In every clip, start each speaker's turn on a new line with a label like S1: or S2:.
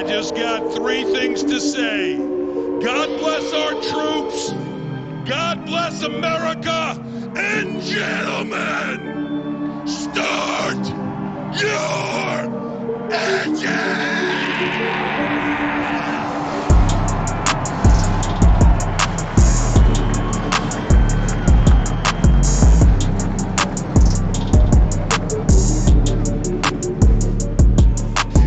S1: I just got three things to say. God bless our troops. God bless America. And gentlemen, start your engine!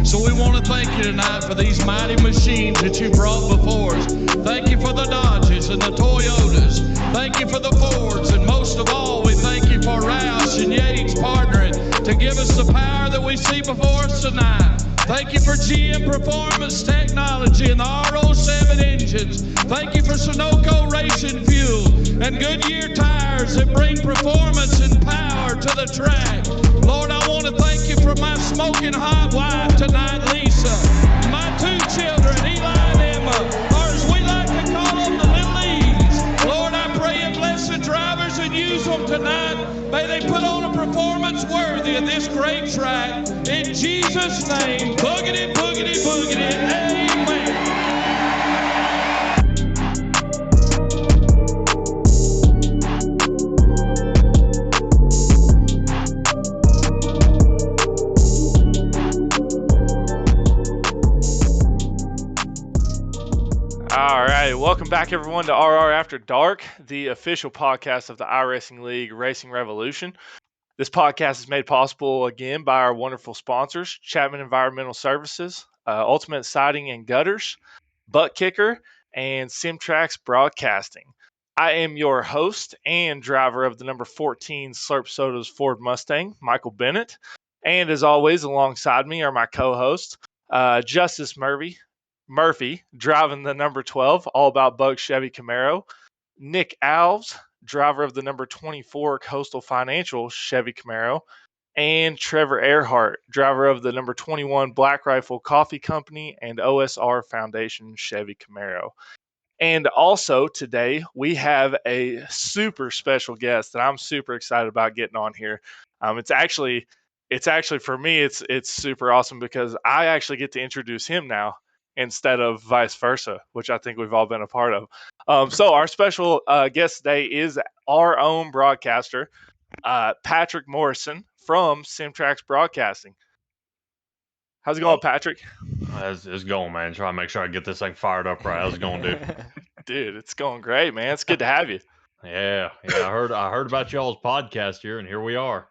S2: So we want to thank you tonight for these mighty machines that you brought before us. Thank you for the Dodges and the Toyotas. Thank you for the Fords. And most of all, we thank you for Roush and Yates partnering to give us the power that we see before us tonight. Thank you for GM Performance Technology and the R07 engines. Thank you for Sunoco Racing Fuel and Goodyear tires that bring performance and power to the track. Lord, I want to thank you for my smoking hot wife tonight, Lisa. My two children, Eli and Emma, or as we like to call them, the little E's. Lord, I pray you bless the drivers and use them tonight. May they put on a performance worthy of this great track. In Jesus' name, boogity, boogity, boogity, amen.
S3: All right, welcome back everyone to RR After Dark, the official podcast of the iRacing League Racing Revolution. This podcast is made possible again by our wonderful sponsors, Chapman Environmental Services, Ultimate Siding and Gutters, Butt Kicker, and SimTrax Broadcasting. I am your host and driver of the number 14 Slurp Sodas Ford Mustang, Michael Bennett. And as always, alongside me are my co-hosts, Justice Murphy, driving the number 12, All About Bugs Chevy Camaro. Nick Alves, driver of the number 24 Coastal Financial Chevy Camaro. And Trevor Earhart, driver of the number 21 Black Rifle Coffee Company and OSR Foundation Chevy Camaro. And also today we have a super special guest that I'm super excited about getting on here. It's actually for me, it's super awesome because I actually get to introduce him now instead of vice versa, which I think we've all been a part of. So our special guest today is our own broadcaster, Patrick Morrison from SimTrax Broadcasting. How's it going, Patrick?
S4: It's going, man. Trying to make sure I get this thing fired up right. How's it going, dude?
S3: Dude, it's going great, man. It's good to have you.
S4: Yeah. I heard about y'all's podcast here, and here we are.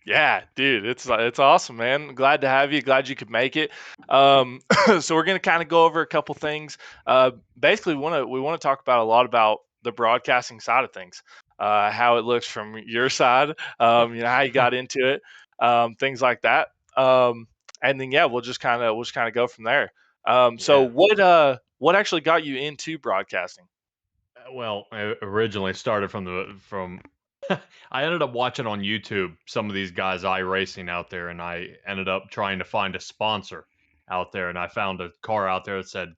S3: Yeah, dude, it's awesome, man. Glad to have you. Glad you could make it. So we're gonna kind of go over a couple things. Basically, we want to talk about a lot about the broadcasting side of things, how it looks from your side, how you got into it, things like that. And then we'll just kind of go from there. So what actually got you into broadcasting?
S4: Well, I originally started from I ended up watching on YouTube some of these guys iRacing out there, and I ended up trying to find a sponsor out there, and I found a car out there that said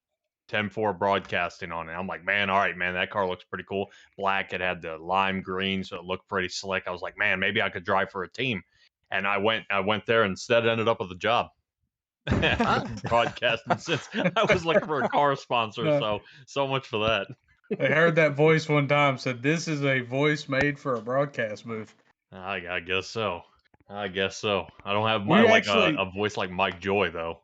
S4: 10-4 Broadcasting on it. I'm like, man, all right, man, that car looks pretty cool. Black, it had the lime green, so it looked pretty slick. I was like, man, maybe I could drive for a team. And I went there, and instead ended up with a job. I've been broadcasting since I was looking for a car sponsor, so much for that.
S5: I heard that voice one time, said this is a voice made for a broadcast booth.
S4: I guess so. I don't have a voice like Mike Joy, though.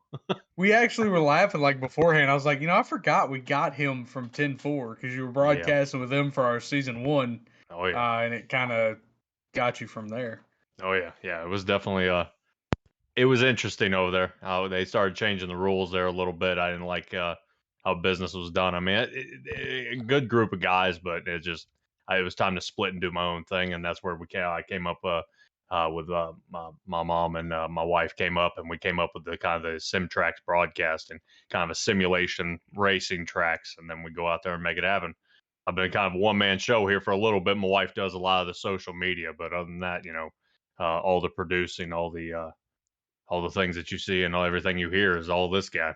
S5: We actually were laughing like beforehand. I was like, I forgot we got him from 10-4 because you were broadcasting with him for our season 1.
S4: Oh, yeah.
S5: And it kind of got you from there.
S4: Oh, yeah. Yeah, it was definitely it was interesting over there how they started changing the rules there a little bit. I didn't like how business was done. I mean, a good group of guys, but it was time to split and do my own thing, and that's where I came up with my mom and my wife came up, and we came up with the kind of the SimTrax Broadcasting, kind of a simulation racing tracks, and then we go out there and make it happen. I've been kind of a one-man show here for a little bit. My wife does a lot of the social media, but other than that, all the producing, all the things that you see and everything you hear is all this guy.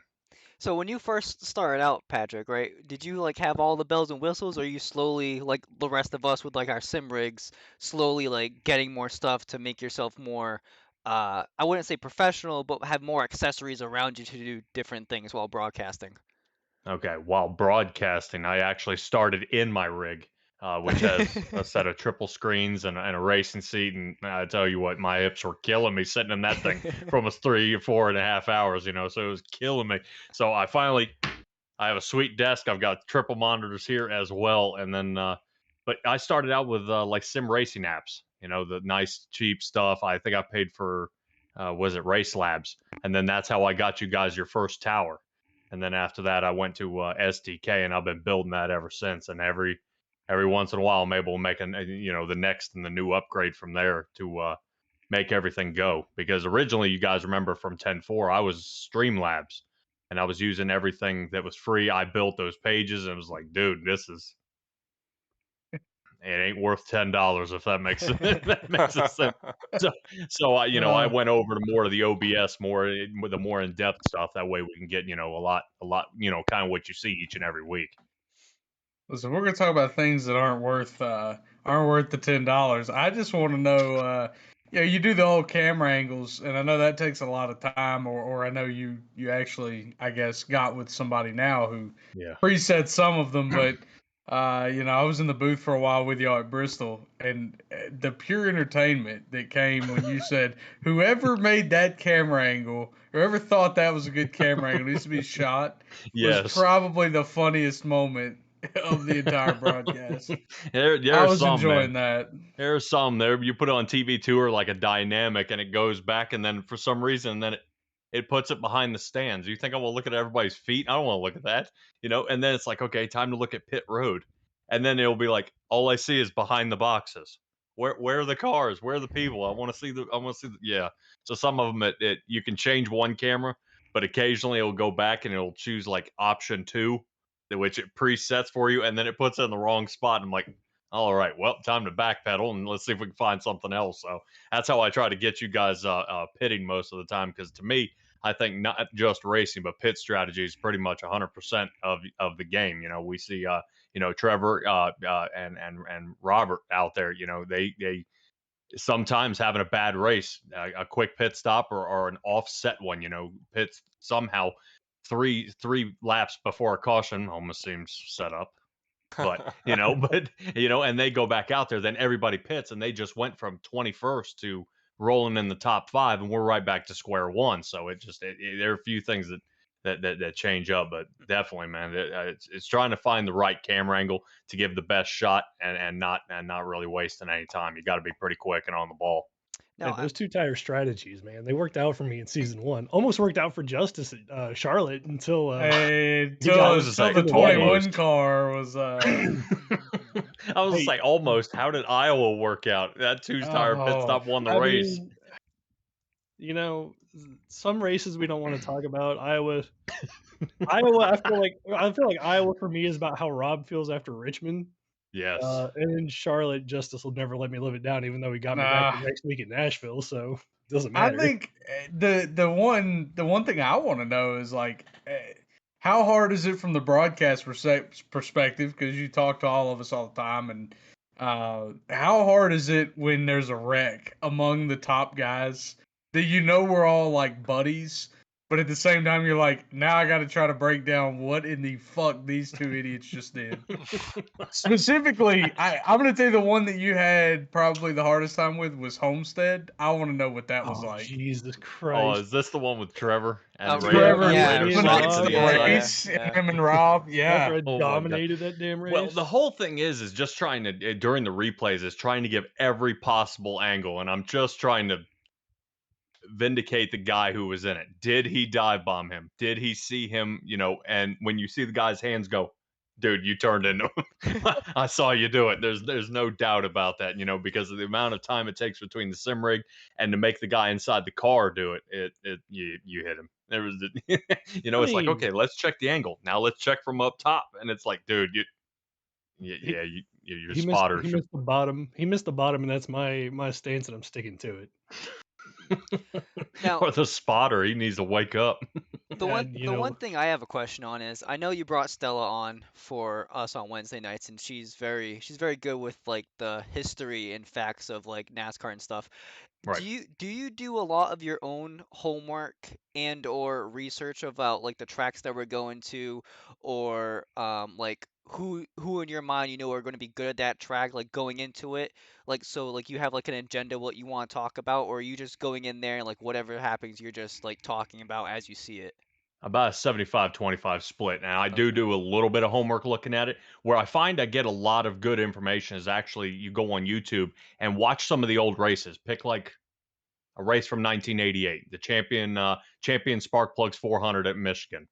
S6: So when you first started out, Patrick, right, did you have all the bells and whistles, or you slowly, like the rest of us with our sim rigs, slowly getting more stuff to make yourself more I wouldn't say professional, but have more accessories around you to do different things while broadcasting?
S4: Okay, while broadcasting, I actually started in my rig, which has a set of triple screens and a racing seat. And I tell you what, my hips were killing me sitting in that thing for almost 3 or 4.5 hours, so it was killing me. So I have a sweet desk. I've got triple monitors here as well. And then, but I started out with like sim racing apps, the nice, cheap stuff. I think I paid for, was it Race Labs? And then that's how I got you guys your first tower. And then after that, I went to SDK, and I've been building that ever since. And every once in a while, I'm able to make the next and the new upgrade from there to make everything go. Because originally, you guys remember from 10.4, I was Streamlabs, and I was using everything that was free. I built those pages, and it was like, dude, it ain't worth $10 if that makes that makes sense. So I went over to more of the OBS, with the more in depth stuff. That way we can get a lot, kind of what you see each and every week.
S5: Listen, we're gonna talk about things that aren't worth the $10. I just want to know, you do the whole camera angles, and I know that takes a lot of time, or I know you actually, I guess, got with somebody now who
S4: Yeah.
S5: preset some of them, but I was in the booth for a while with y'all at Bristol, and the pure entertainment that came when you said, "Whoever made that camera angle, whoever thought that was a good camera angle needs to be shot," was
S4: Yes.
S5: probably the funniest moment of the entire broadcast.
S4: There
S5: I
S4: are
S5: was
S4: some, man.
S5: enjoying that.
S4: There's some there. You put it on TV tour like a dynamic, and it goes back, and then for some reason, then it puts it behind the stands. You think I want to look at everybody's feet? I don't want to look at that, And then it's like, okay, time to look at pit road, and then it'll be like, all I see is behind the boxes. Where are the cars? Where are the people? I want to see yeah. So some of them, you can change one camera, but occasionally it'll go back and it'll choose like option 2, which it presets for you, and then it puts it in the wrong spot. And I'm like, all right, well, time to backpedal and let's see if we can find something else. So that's how I try to get you guys pitting most of the time. Because to me, I think not just racing, but pit strategy is pretty much 100% of the game. We see, Trevor and Robert out there. They sometimes having a bad race, a quick pit stop or an offset one. Pits somehow three laps before a caution almost seems set up. But and they go back out there, then everybody pits, and they just went from 21st to rolling in the top 5, and we're right back to square one. So there are a few things that change up, but definitely, man, it's trying to find the right camera angle to give the best shot and not really wasting any time. You got to be pretty quick and on the ball.
S6: Now,
S7: Yeah, those 2 tire strategies, man, they worked out for me in season 1. Almost worked out for Justice at Charlotte until
S5: Until the 21 car was.
S4: I was just like, almost. How did Iowa work out? That 2-tire pit stop won the race.
S7: Some races we don't want to talk about. Iowa, I feel like Iowa for me is about how Rob feels after Richmond.
S4: Yes.
S7: And in Charlotte, Justice will never let me live it down, even though he got me back the next week in Nashville. So it doesn't matter.
S5: I think the one thing I want to know is like, how hard is it from the broadcast perspective? Because you talk to all of us all the time, and how hard is it when there's a wreck among the top guys that we're all like buddies, but at the same time you're like, now I got to try to break down what in the fuck these 2 idiots just did. Specifically, I'm going to tell you the one that you had probably the hardest time with was Homestead. I want to know what that was like.
S7: Jesus
S4: Oh,
S7: Christ.
S4: is this the one with Trevor and
S5: Trevor?
S6: Yeah,
S5: Him and Rob. Yeah.
S7: Trevor dominated that damn race.
S4: Well, the whole thing is just trying to, during the replays, is trying to give every possible angle, and I'm just trying to vindicate the guy who was in it. Did he dive bomb him? Did he see him? And when you see the guy's hands go, dude, you turned into him. I saw you do it. There's no doubt about that, because of the amount of time it takes between the sim rig and to make the guy inside the car do it. You hit him. There was, it's like, okay, let's check the angle. Now let's check from up top, and it's like, dude, your spotter.
S7: He missed the bottom. He missed the bottom, and that's my stance, and I'm sticking to it.
S6: Now,
S4: Or the spotter, he needs to wake up.
S7: And
S6: The one thing I have a question on is I know you brought Stella on for us on Wednesday nights, and she's very good with like the history and facts of like NASCAR and stuff.
S4: Right.
S6: Do you do a lot of your own homework and or research about like the tracks that we're going to, or like who in your mind you know are going to be good at that track, like going into it, like so like you have like an agenda what you want to talk about, or are you just going in there and like whatever happens you're just like talking about as you see it?
S4: About a 75-25 split. Now, I
S6: Okay.
S4: do a little bit of homework looking at it. Where I find I get a lot of good information is actually you go on YouTube and watch some of the old races. Pick like a race from 1988, the champion Spark Plugs 400 at Michigan.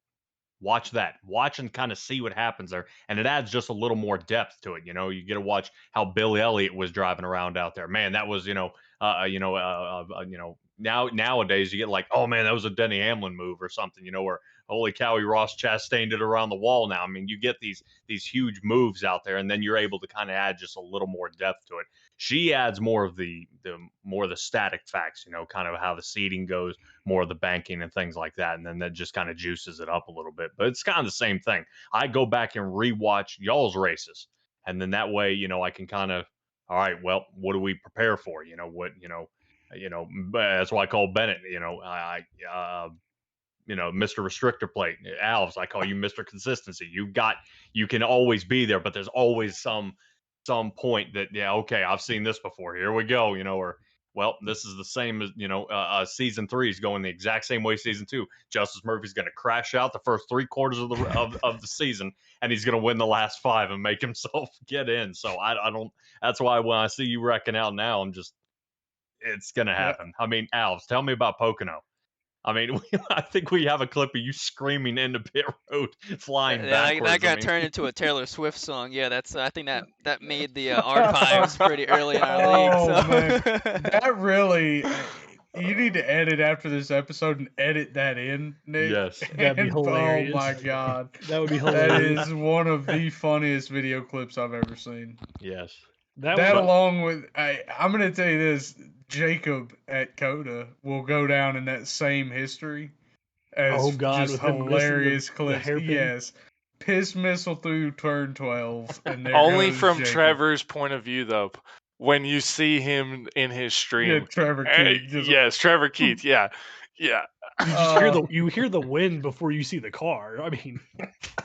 S4: Watch that. Watch and kind of see what happens there, and it adds just a little more depth to it. You know, you get to watch how Bill Elliott was driving around out there. Man, that was nowadays you get like, oh man, that was a Denny Hamlin move or something. You know, or holy cow, Ross Chastained it around the wall. Now, I mean, you get these huge moves out there, and then you're able to kind of add just a little more depth to it. She adds more of the more of the static facts. You know, kind of how the seating goes, more of the banking and things like that. And then that just kind of juices it up a little bit. But it's kind of the same thing. I go back and rewatch y'all's races. And then that way, you know, I can kind of, all right, well, what do we prepare for? That's why I call Bennett, Mr. Restrictor Plate. Alves, I call you Mr. Consistency. You can always be there, but there's always some point that, yeah, okay, I've seen this before. Here we go, or well, this is the same as season 3 is going the exact same way season 2. Justice Murphy's going to crash out the first 3/4 of the of the season, and he's going to win the last 5 and make himself get in. So I don't. That's why when I see you wrecking out now, it's going to happen. I mean, Alves, tell me about Pocono. I mean, I think we have a clip of you screaming into pit road, flying backwards.
S6: That got turned into a Taylor Swift song. Yeah, that's I think that made the archives pretty early in our league. So.
S5: Man. That really, you need to edit after this episode and edit that in, Nick.
S4: Yes,
S7: that'd be hilarious.
S5: Oh my god,
S7: that would be hilarious.
S5: That is one of the funniest video clips I've ever seen.
S4: Yes,
S5: that along with I'm gonna tell you this. Jacob at Coda will go down in that same history as just hilarious clips. Yes. Piss missile through turn 12. And there
S3: only
S5: goes
S3: from
S5: Jacob.
S3: Trevor's point of view, though. When you see him in his stream.
S5: Yeah, Trevor Keith.
S3: Yes, Trevor Keith. Yeah. Yeah.
S7: You just hear the wind before you see the car. I mean,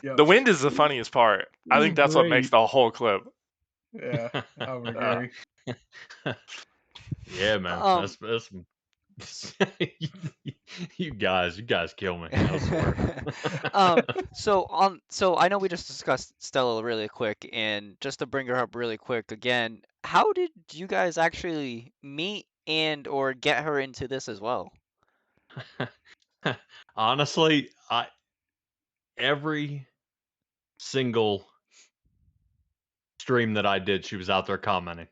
S3: the wind is the funniest part. I think that's what makes the whole clip.
S5: Yeah, I would agree.
S4: Yeah, man. That's you guys kill me.
S6: So I know we just discussed Stella really quick, and just to bring her up really quick again, how did you guys actually meet and or get her into this as well?
S4: Honestly, every single stream that I did, she was out there commenting.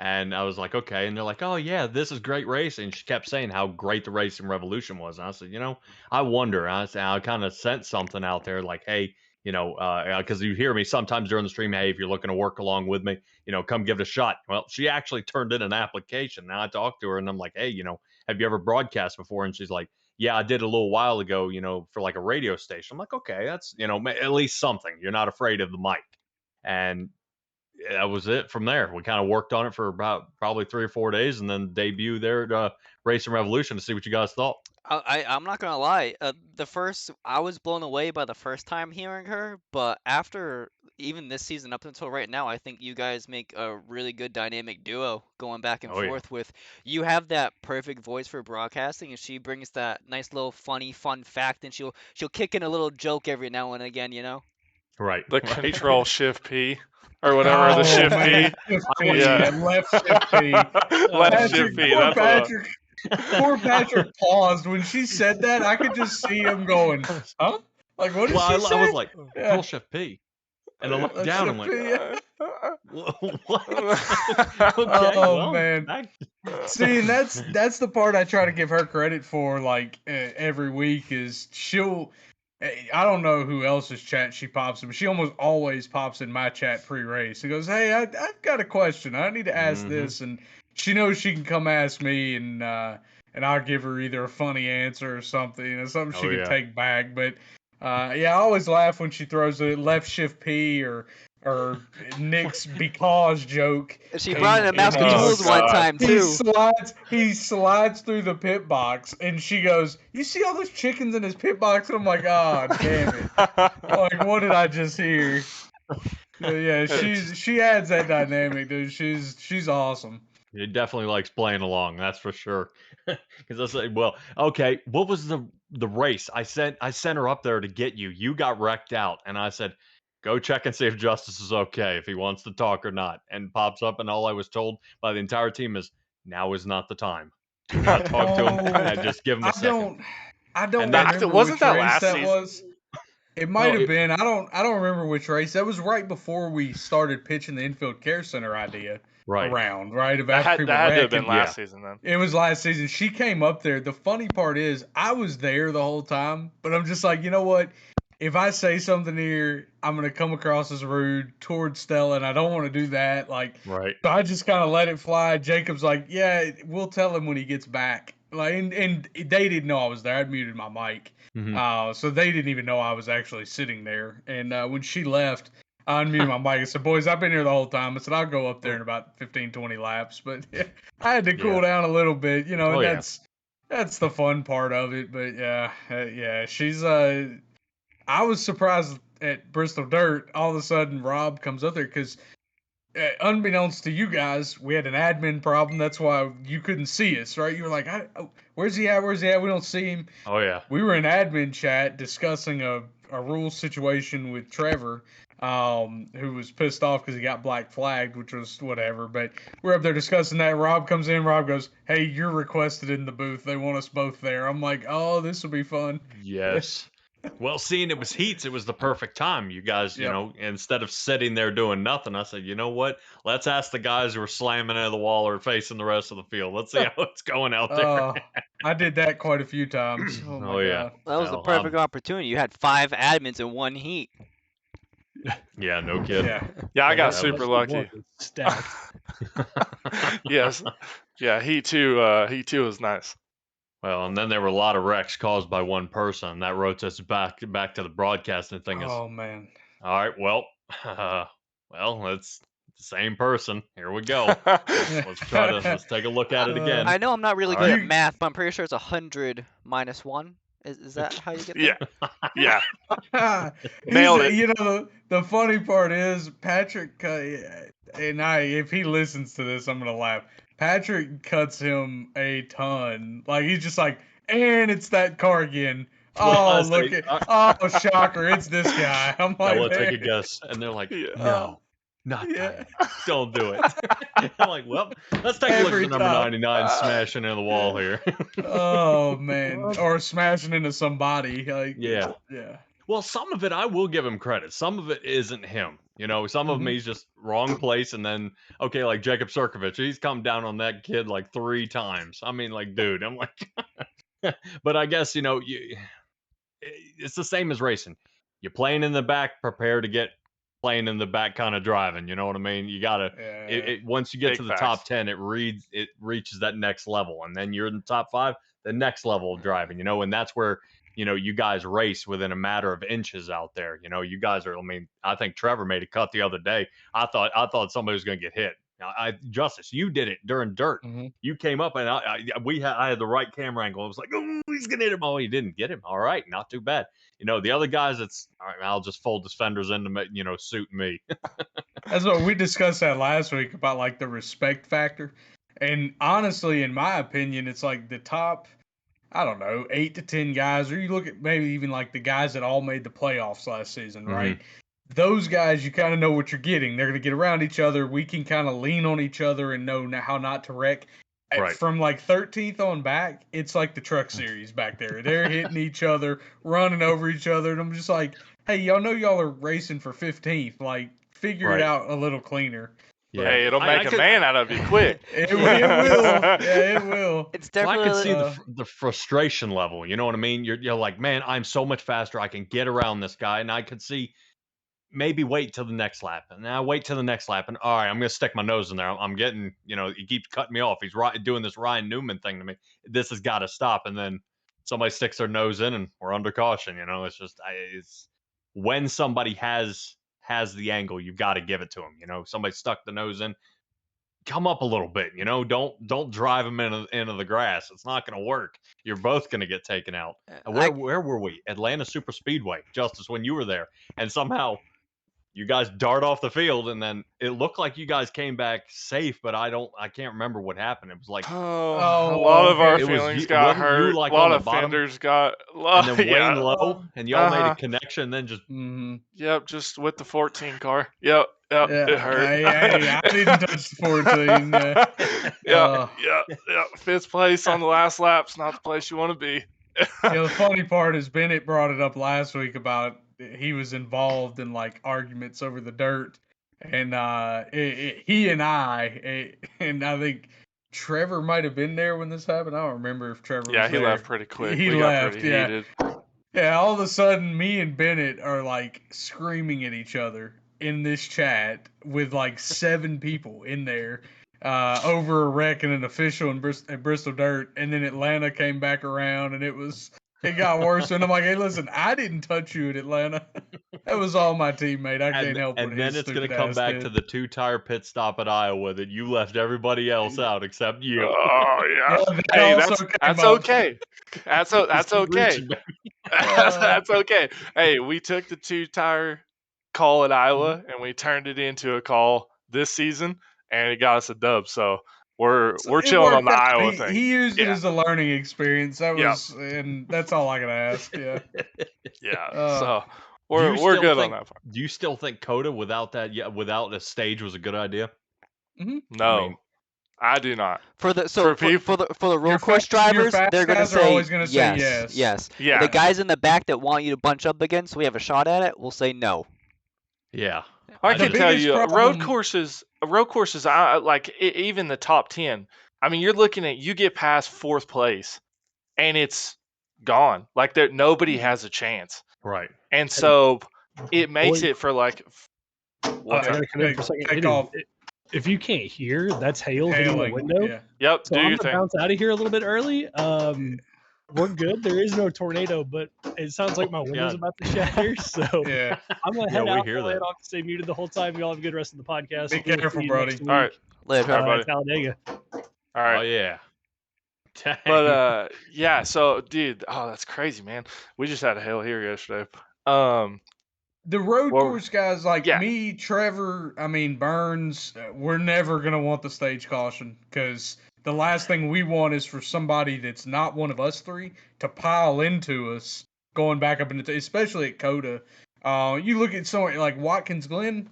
S4: And I was like, okay. And they're like, oh, yeah, this is great racing. And she kept saying how great the Racing Revolution was. And I said, I wonder. I kind of sent something out there like, hey, because you hear me sometimes during the stream, hey, if you're looking to work along with me, come give it a shot. Well, she actually turned in an application. Now I talked to her and I'm like, hey, have you ever broadcast before? And she's like, yeah, I did a little while ago, for like a radio station. I'm like, okay, that's, at least something. You're not afraid of the mic. And that was it from there. We kind of worked on it for about probably 3 or 4 days and then debut there at Racing Revolution to see what you guys thought.
S6: I'm not gonna lie. I was blown away by the first time hearing her, but after even this season up until right now, I think you guys make a really good dynamic duo going back and forth with. You have that perfect voice for broadcasting, and she brings that nice little fun fact, and she'll kick in a little joke every now and again,
S4: Right.
S3: The Control Shift P. Or whatever, the Shift P.
S5: Yeah, left Shift P.
S3: Left Shift P.
S5: Poor Patrick paused when she said that. I could just see him going, huh? Like, what did she say?
S4: I was like, Control Shift P. And I looked down and I'm like, what?
S5: Okay, man. See, and that's the part I try to give her credit for, like, every week is I don't know who else's chat she pops in, but she almost always pops in my chat pre-race. She goes, hey, I've got a question. I need to ask this. And she knows she can come ask me and and I'll give her either a funny answer or something, something she
S4: Oh,
S5: could
S4: yeah.
S5: take back. But yeah, I always laugh when she throws a left shift P or Nick's because joke.
S6: She brought in a mask of
S3: Oh,
S6: tools one
S3: God.
S6: time
S5: He
S6: too.
S5: slides through the pit box, and she goes, "You see all those chickens in his pit box?" And I'm like, "Oh, damn it! Like, what did I just hear?" Yeah, she adds that dynamic, dude. She's awesome.
S4: He definitely likes playing along, that's for sure. Because I said, well, okay, what was the race? I sent her up there to get you. You got wrecked out, and I said, go check and see if Justice is okay, if he wants to talk or not. And pops up, and all I was told by the entire team is, now is not the time. Do not talk to him. And just give him a second.
S5: I don't
S4: And that-
S5: remember
S3: wasn't
S5: which
S3: that
S5: race
S3: last
S5: that
S3: season?
S5: was. It might have been. I don't remember which race. That was right before we started pitching the infield care center idea
S4: Right.
S5: around, right?
S3: That
S5: About
S3: had,
S5: people
S3: that had to have
S5: wrecking.
S3: been last season then.
S5: It was last season. She came up there. The funny part is, I was there the whole time, but I'm just like, you know what? If I say something here, I'm gonna come across as rude towards Stella, and I don't want to do that. Like,
S4: Right.
S5: so I just kind of let it fly. Jacob's like, yeah, we'll tell him when he gets back. Like, and they didn't know I was there. I'd muted my mic.
S4: Mhm.
S5: So they didn't even know I was actually sitting there. And when she left, I unmuted my mic and said, boys, I've been here the whole time. I said, I'll go up there in about 15, 20 laps. But I had to cool
S4: Yeah.
S5: down a little bit, you know,
S4: Oh,
S5: and
S4: yeah.
S5: that's the fun part of it. But yeah, she's I was surprised at Bristol Dirt. All of a sudden, Rob comes up there because unbeknownst to you guys, we had an admin problem. That's why you couldn't see us, right? You were like, where's he at? Where's he at? We don't see him.
S4: Oh, yeah.
S5: We were in admin chat discussing a rule situation with Trevor, who was pissed off because he got black flagged, which was whatever. But we're up there discussing that. Rob comes in. Rob goes, "Hey, you're requested in the booth. They want us both there." I'm like, "Oh, this will be fun."
S4: Yes. Well, seeing it was heats, it was the perfect time. You guys, you
S5: Yep.
S4: know, instead of sitting there doing nothing, I said, you know what? Let's ask the guys who are slamming into the wall or facing the rest of the field. Let's see how it's going out there.
S5: I did that quite a few times. Oh my
S4: yeah.
S5: god.
S6: That was the
S4: Well,
S6: perfect opportunity. You had 5 admins in one heat.
S4: Yeah, no kidding.
S5: Yeah.
S3: Yeah, I got
S4: that
S3: super
S4: was
S3: lucky.
S7: Stats.
S3: Yes. Yeah, he too was nice.
S4: Well, and then there were a lot of wrecks caused by one person. That rotates us back to the broadcasting thing. Is
S5: Oh man.
S4: all right. Well, it's the same person. Here we go. Let's take a look at it again.
S6: I know I'm not really
S4: All
S6: good
S4: right.
S6: at math, but I'm pretty sure it's 100 minus 1. Is that how you get that?
S3: Yeah. Yeah. Nailed it.
S5: You know, the funny part is Patrick, and if he listens to this, I'm gonna laugh. Patrick cuts him a ton. Like he's just like, and it's that car again.
S4: Well,
S5: Oh, look at, oh, shocker, it's this guy. I'm
S4: Now
S5: like,
S4: let's take a
S5: "Hey."
S4: guess. And they're like,
S3: Yeah.
S4: no, not
S5: Yeah.
S4: that. Don't do it. I'm like, well, let's take a look at
S5: Every
S4: the number
S5: time.
S4: 99 smashing into the wall here.
S5: Oh man, or smashing into somebody. Like,
S4: Yeah.
S5: yeah.
S4: Well, some of it I will give him credit. Some of it isn't him. You know, some of them he's just wrong place. And then, okay, like Jacob Surkovich, he's come down on that kid like 3 times. I mean, like, dude, I'm like, but I guess, you know, it's the same as racing. You're playing in the back, prepare to get playing in the back kind of driving. You know what I mean? You gotta once you get
S3: Big
S4: to the
S3: facts.
S4: top 10, it reaches that next level, and then you're in the top 5, the next level of driving. You know, and that's where you guys race within a matter of inches out there. You know, you guys are. I mean, I think Trevor made a cut the other day. I thought somebody was going to get hit. Now, Justice, you did it during dirt. You came up and I had the right camera angle. I was like, oh, he's gonna hit him. Oh, he didn't get him. All right, not too bad. You know, the other guys, it's all right. I'll just fold his fenders into suit me.
S5: That's what we discussed that last week about like the respect factor. And honestly, in my opinion, it's like the top, I don't know, 8 to 10 guys, or you look at maybe even like the guys that all made the playoffs last season, right? Those guys, you kind of know what you're getting. They're going to get around each other. We can kind of lean on each other and know how not to wreck.
S4: Right.
S5: From like 13th on back, it's like the truck series back there. They're hitting each other, running over each other. And I'm just like, hey, y'all know y'all are racing for 15th. Like, figure it out a little cleaner.
S4: Yeah.
S3: Hey, it'll make a man out of you quick.
S5: It will. Yeah, it will.
S6: It's
S4: Well, I
S6: definitely
S4: can see the frustration level. You know what I mean? You're like, man, I'm so much faster. I can get around this guy, and I could see maybe wait till the next lap. And now wait till the next lap. And all right, I'm going to stick my nose in there. I'm getting, he keeps cutting me off. He's doing this Ryan Newman thing to me. This has got to stop. And then somebody sticks their nose in and we're under caution. It's just, it's when somebody has the angle, you've got to give it to them. Somebody stuck the nose in, come up a little bit, don't drive them into the grass. It's not going to work. You're both going to get taken out. Where were we? Atlanta Super Speedway, Justice, when you were there. And somehow you guys dart off the field, and then it looked like you guys came back safe, but I can't remember what happened. It was like
S3: a lot of our
S4: it was
S3: feelings
S4: you-
S3: got
S4: wasn't you,
S3: hurt.
S4: like,
S3: a lot
S4: on the
S3: of
S4: bottom?
S3: fenders got.
S4: and then Wayne
S3: yeah.
S4: Lowe, and y'all made
S3: Uh-huh.
S4: a connection, and then just
S3: Yep, just with the 14 car. Yep, it hurt.
S5: I didn't touch the 14.
S3: Yeah. Fifth place on the last lap's not the place you want to be.
S5: The funny part is Bennett brought it up last week about he was involved in like arguments over the dirt, and he and I think Trevor might have been there when this happened. I don't remember if Trevor was there.
S3: Yeah, he left pretty quick.
S5: He
S3: we
S5: left,
S3: got pretty
S5: yeah.
S3: heated.
S5: Yeah, all of a sudden, me and Bennett are like screaming at each other in this chat with like 7 people in there over a wreck and an official in Bristol Dirt, and then Atlanta came back around and it got worse. And I'm like, hey, listen, I didn't touch you at Atlanta. That was all my teammate. I can't help what
S4: and then
S5: his
S4: it's going to
S5: stupid
S4: come
S5: ass
S4: back
S5: did.
S4: to the 2-tire pit stop at Iowa that you left everybody else out except you.
S3: Oh yeah.
S5: Yeah, that
S3: Hey,
S5: also
S3: that's
S5: came up.
S3: okay. That's okay.
S4: Reaching back.
S3: That's okay. Hey, we took the 2-tire call at Iowa and we turned it into a call this season, and it got us a dub. So we're
S5: It
S3: chilling on
S5: worked
S3: the
S5: out.
S3: Iowa thing.
S5: He used it
S3: Yeah.
S5: as a learning experience. That
S3: Yep.
S5: was, and that's all I can ask. Yeah.
S3: Yeah.
S5: Uh,
S3: So
S4: Do you
S3: we're
S4: still
S3: good
S4: think-
S3: on that part.
S4: Do you still think Coda without a stage was a good idea?
S3: No, I do not.
S6: For the
S3: For people-
S6: for the road
S5: Your
S6: course
S5: fast- your
S6: drivers,
S5: fast
S6: they're gonna
S5: guys are
S6: say
S5: always gonna say yes.
S6: yes.
S3: Yeah.
S6: The guys in the back that want you to bunch up again, so we have a shot at it, will say no.
S4: Yeah.
S3: I
S5: The
S3: can tell
S5: biggest
S3: you,
S5: problem-
S3: road courses, even the top 10. I mean, you're looking at, you get past 4th place, and it's gone. Like nobody has a chance,
S4: Right.
S3: and so it makes
S7: Boy-
S3: it for like. What's
S7: I
S3: that?
S7: gotta come in for a second.
S5: Take
S7: It is-
S5: off.
S7: if you can't hear, that's hail hitting the
S5: Hailing.
S7: window.
S5: Yeah.
S3: Yep,
S7: So
S3: do
S7: I'm
S3: your
S7: gonna
S3: thing.
S7: bounce out of here a little bit early. We're good. There is no tornado, but it sounds like my window's
S4: God.
S7: about to shatter. So
S5: Yeah.
S7: I'm gonna
S4: Yeah,
S7: head
S4: we
S7: out.
S4: hear
S7: I'll
S4: that.
S7: head off to stay muted the whole time. You all have a good rest of the podcast.
S5: Be
S7: We will
S5: careful,
S7: see you
S5: Brody.
S7: next
S3: All right,
S7: week,
S6: Later,
S3: All right, buddy.
S7: Talladega.
S3: all
S4: Oh
S3: right.
S4: yeah. Dang.
S3: But yeah. So, dude, that's crazy, man. We just had a hail here yesterday.
S5: The road
S3: Well,
S5: course guys like
S3: yeah.
S5: me, Trevor, Burns, we're never going to want the stage caution because the last thing we want is for somebody that's not one of us 3 to pile into us going back up into, especially at Coda. You look at someone like Watkins Glen,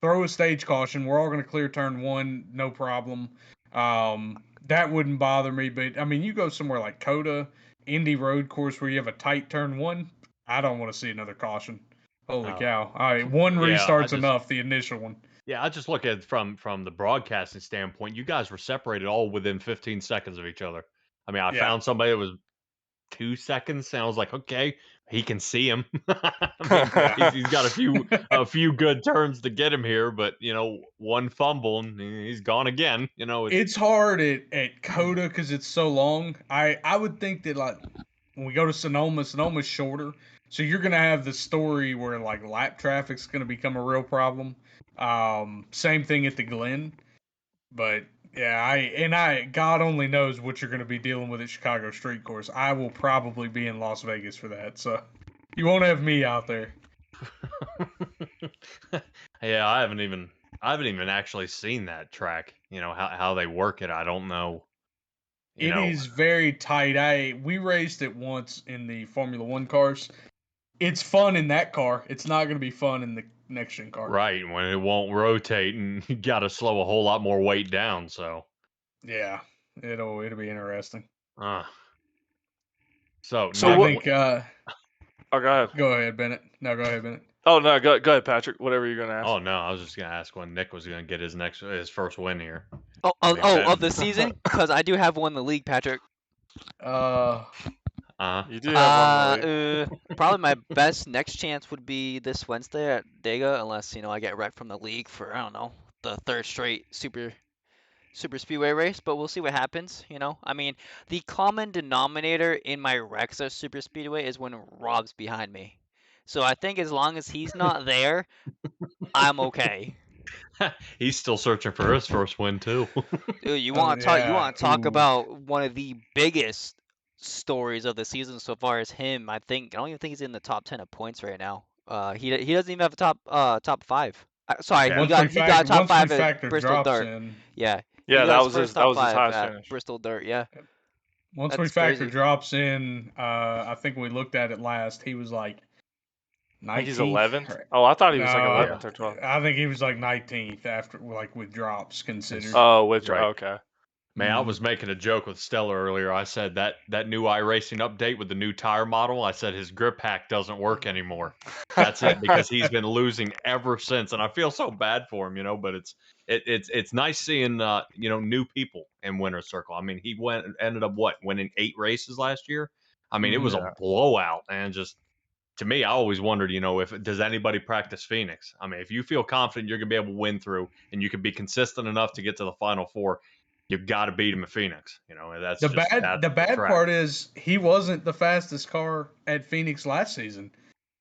S5: throw a stage caution. We're all going to clear turn 1, no problem. That wouldn't bother me, but you go somewhere like Coda, Indy road course where you have a tight turn 1, I don't want to see another caution. Holy
S4: No.
S5: cow. All right, one
S4: Yeah,
S5: restart's
S4: I just-
S5: enough, the initial one.
S4: Yeah, I just look at it from the broadcasting standpoint. You guys were separated all within 15 seconds of each other. I
S5: Yeah.
S4: found somebody that was 2 seconds, and I was like, okay, he can see him. He's got a few good turns to get him here, but one fumble and he's gone again.
S5: It's hard at Coda because it's so long. I would think that like when we go to Sonoma's shorter, so you're gonna have the story where like lap traffic's gonna become a real problem. Same thing at the Glen, but yeah, God only knows what you're gonna be dealing with at Chicago Street Course. I will probably be in Las Vegas for that, so you won't have me out there.
S4: Yeah, I haven't even actually seen that track. How they work it. I don't know.
S5: It is very tight. We raced it once in the Formula One cars. It's fun in that car. It's not going to be fun in the next gen car.
S4: Right, when it won't rotate and you got to slow a whole lot more weight down. So
S5: Yeah, it'll be interesting.
S4: So
S3: So
S5: I
S3: what-
S5: think.
S3: Oh, go ahead.
S5: Go ahead, Bennett. No, go ahead, Bennett.
S3: Oh no, go ahead, Patrick. Whatever you're gonna ask.
S4: Oh no, I was just gonna ask when Nick was gonna get his first win here.
S6: Oh,
S4: I mean,
S6: of the season? Because I do have one in the league, Patrick.
S3: You do have one in the league.
S6: Probably my best next chance would be this Wednesday at Dega, unless I get wrecked from the league for I don't know the third straight super speedway race. But we'll see what happens. I mean, the common denominator in my wrecks at super speedway is when Rob's behind me. So I think as long as he's not there, I'm okay.
S4: He's still searching for his first win too.
S6: Dude, you want to talk? You
S5: Yeah.
S6: want to talk
S5: Ooh.
S6: about one of the biggest stories of the season so far as him? I don't even think he's in the top 10 of points right now. He doesn't even have a top 5. Sorry,
S4: Yeah.
S6: he got top
S5: Once
S6: 5
S5: we
S6: at
S5: factor
S6: Bristol
S5: drops
S6: Dirt.
S5: in,
S6: Yeah, he
S3: Yeah,
S6: got
S3: that
S6: his
S3: was
S6: first
S3: his
S6: top 5
S3: highest
S6: at
S3: finish.
S6: Bristol Dirt. Yeah,
S5: once we
S6: That's
S5: factor
S6: crazy.
S5: drops in, I think we looked at it last. He was like
S3: I think he's
S5: 19th.
S3: 11th. Oh, I thought he was like
S5: No,
S3: 11th or 12th.
S5: I think he was like 19th after with drops considered.
S3: Oh,
S4: Right.
S3: okay.
S4: Man, I was making a joke with Stella earlier. I said that new iRacing update with the new tire model, I said his grip hack doesn't work anymore. That's it, because he's been losing ever since, and I feel so bad for him, but it's nice seeing new people in Winner's Circle. I mean, he ended up winning 8 races last year. I mean, it was a blowout, and just to me, I always wondered, if does anybody practice Phoenix? I mean, if you feel confident you're gonna be able to win through and you can be consistent enough to get to the Final Four, you've got to beat him at Phoenix. That's
S5: The
S4: just
S5: bad
S4: track.
S5: part is he wasn't the fastest car at Phoenix last season.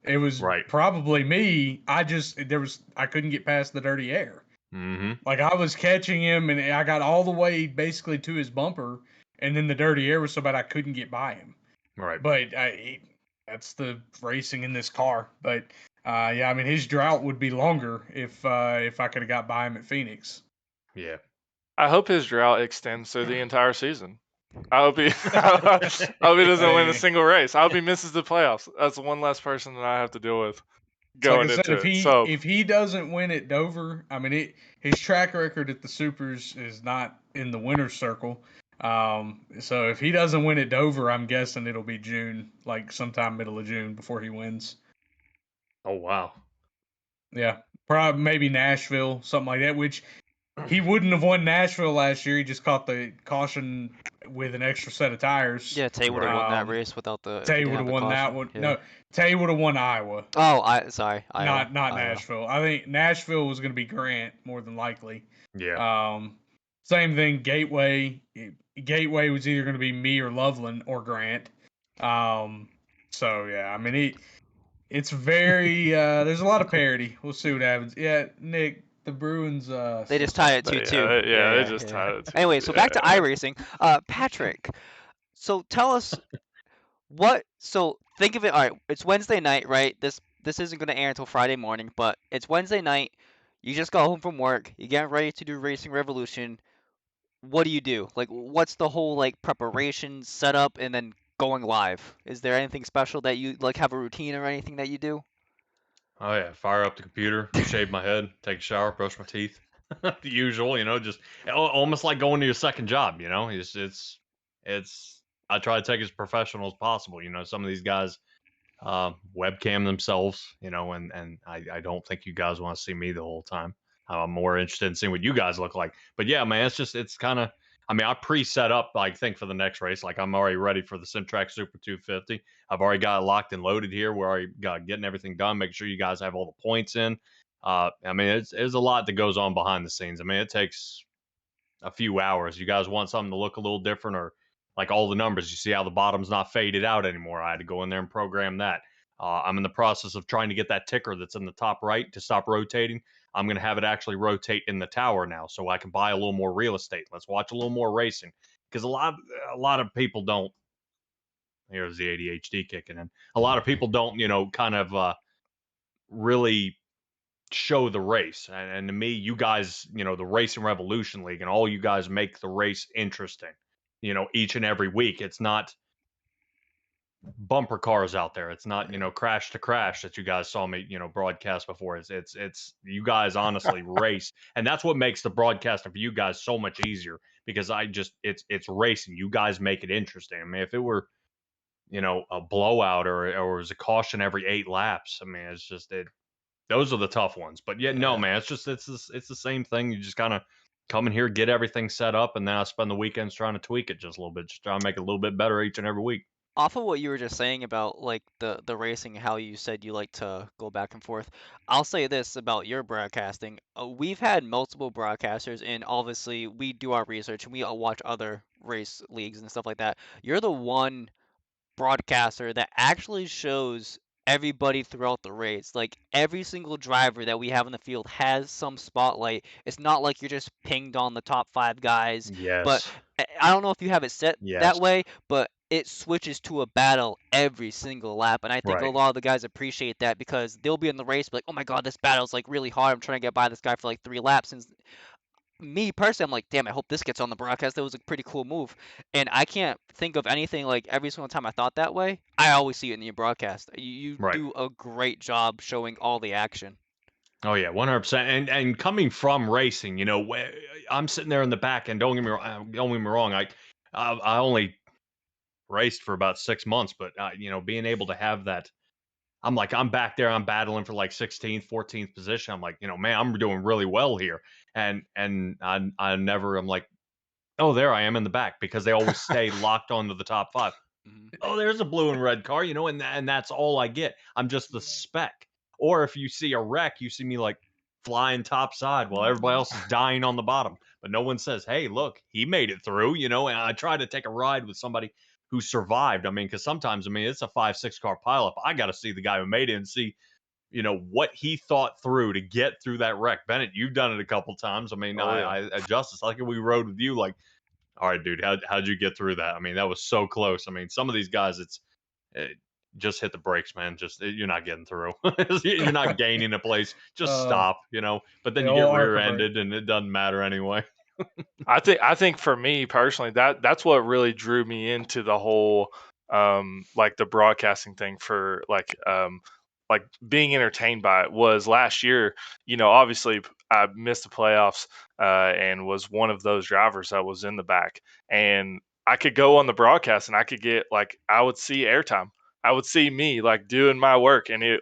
S5: It was
S4: Right.
S5: probably me. I couldn't get past the dirty air.
S4: Mm-hmm.
S5: Like I was catching him and I got all the way basically to his bumper, and then the dirty air was so bad I couldn't get by him.
S4: Right.
S5: But that's the racing in this car. But yeah, I mean his drought would be longer if I could have got by him at Phoenix.
S4: Yeah.
S3: I hope his drought extends through the entire season. I hope he doesn't win a single race. I hope he misses the playoffs. That's one less person that I have to deal with going
S5: Like I said,
S3: into it.
S5: if he doesn't win at Dover, I mean his track record at the Supers is not in the winner's circle. So if he doesn't win at Dover, I'm guessing it'll be June, like sometime middle of June before he wins.
S4: Oh wow.
S5: Yeah, probably maybe Nashville, something like that. Which he wouldn't have won Nashville last year. He just caught the caution with an extra set of tires.
S6: Yeah, Tay would have won that race without the.
S5: Tay would have won that one.
S6: Yeah.
S5: No, Tay would have won Iowa.
S6: Oh, sorry. Iowa.
S5: Not
S6: Iowa.
S5: Nashville. I think Nashville was going to be Grant more than likely.
S4: Yeah.
S5: Same thing. Gateway was either going to be me or Loveland or Grant. So yeah, I mean it's very there's a lot of parity. We'll see what happens. Yeah, Nick, the Bruins.
S6: They just tie it 2-2.
S3: They just tied it.
S6: Anyway, so back to iRacing. Patrick, so tell us So think of it. All right, it's Wednesday night, right? This isn't going to air until Friday morning, but it's Wednesday night. You just got home from work. You get ready to do Racing Revolution. What do you do? Like, what's the whole preparation, setup, and then going live? Is there anything special that you have a routine or anything that you do?
S4: Oh yeah. Fire up the computer, shave my head, take a shower, brush my teeth. The usual, just almost like going to your second job. It's I try to take it as professional as possible. Some of these guys webcam themselves, and I don't think you guys want to see me the whole time. I'm more interested in seeing what you guys look like. But yeah, man, it's kind of, I mean, I pre-set up, think for the next race. Like I'm already ready for the SimTrax Super 250. I've already got it locked and loaded here. We're already getting everything done, making sure you guys have all the points in. I mean, there's a lot that goes on behind the scenes. I mean, it takes a few hours. You guys want something to look a little different, or like all the numbers, you see how the bottom's not faded out anymore. I had to go in there and program that. I'm in the process of trying to get that ticker that's in the top right to stop rotating. I'm going to have it actually rotate in the tower now, so I can buy a little more real estate. Let's watch a little more racing, because a lot of people don't. Here's the ADHD kicking in. A lot of people don't, kind of really show the race. And to me, you guys, the Racing Revolution League, and all you guys make the race interesting. Each and every week. It's not bumper cars out there. It's not, crash to crash that you guys saw me, broadcast before. It's you guys honestly race. And that's what makes the broadcasting for you guys so much easier, because it's racing. You guys make it interesting. I mean, if it were, a blowout or it was a caution every 8 laps, I mean, it's just those are the tough ones. But no, man, it's the same thing. You just kind of come in here, get everything set up, and then I spend the weekends trying to tweak it just a little bit, just trying to make it a little bit better each and every week.
S6: Off of what you were just saying about like the racing, how you said you like to go back and forth, I'll say this about your broadcasting. We've had multiple broadcasters, and obviously we do our research and we watch other race leagues and stuff like that. You're the one broadcaster that actually shows everybody throughout the race. Like every single driver that we have in the field has some spotlight. It's not like you're just pinged on the top 5 guys. But
S4: Yes.
S6: I don't know if you have it set
S4: Yes.
S6: that way, but it switches to a battle every single lap. And I think a
S4: Right.
S6: lot of the guys appreciate that because they'll be in the race, be like, oh my God, this battle's like really hard. I'm trying to get by this guy for like 3 laps. And me personally, I'm like, damn, I hope this gets on the broadcast. That was a pretty cool move. And I can't think of anything like every single time I thought that way. I always see it in your broadcast. You
S4: Right.
S6: do a great job showing all the action.
S4: Oh yeah, 100%. And coming from racing, I'm sitting there in the back, and don't get me wrong, I only raced for about 6 months, but being able to have that, I'm back there, I'm battling for like 16th, 14th position. I'm like, man, I'm doing really well here, and I'm like, oh, there I am in the back because they always stay locked onto the top 5.
S6: Mhm.
S4: Oh, there's a blue and red car, and that's all I get. I'm just the speck. Or if you see a wreck, you see me like flying top side while everybody else is dying on the bottom. But no one says, hey, look, he made it through, and I try to take a ride with somebody who survived. I mean, because sometimes, it's a 5, 6 car pileup. I got to see the guy who made it and see, what he thought through to get through that wreck. Bennett, you've done it a couple times. I mean,
S3: Oh, yeah.
S4: Justice, like we rode with you, like, all right, dude, how'd you get through that? I mean, that was so close. I mean, some of these guys, uh, just hit the brakes, man. You're not getting through. You're not gaining a place. Just stop, But then
S5: The
S4: you
S5: old
S4: get
S5: Arca brake.
S4: rear-ended, and it doesn't matter anyway.
S3: I think for me personally, that's what really drew me into the whole like the broadcasting thing for like being entertained by it was last year. Obviously I missed the playoffs and was one of those drivers that was in the back, and I could go on the broadcast and I could get like I would see airtime. I would see me like doing my work, and it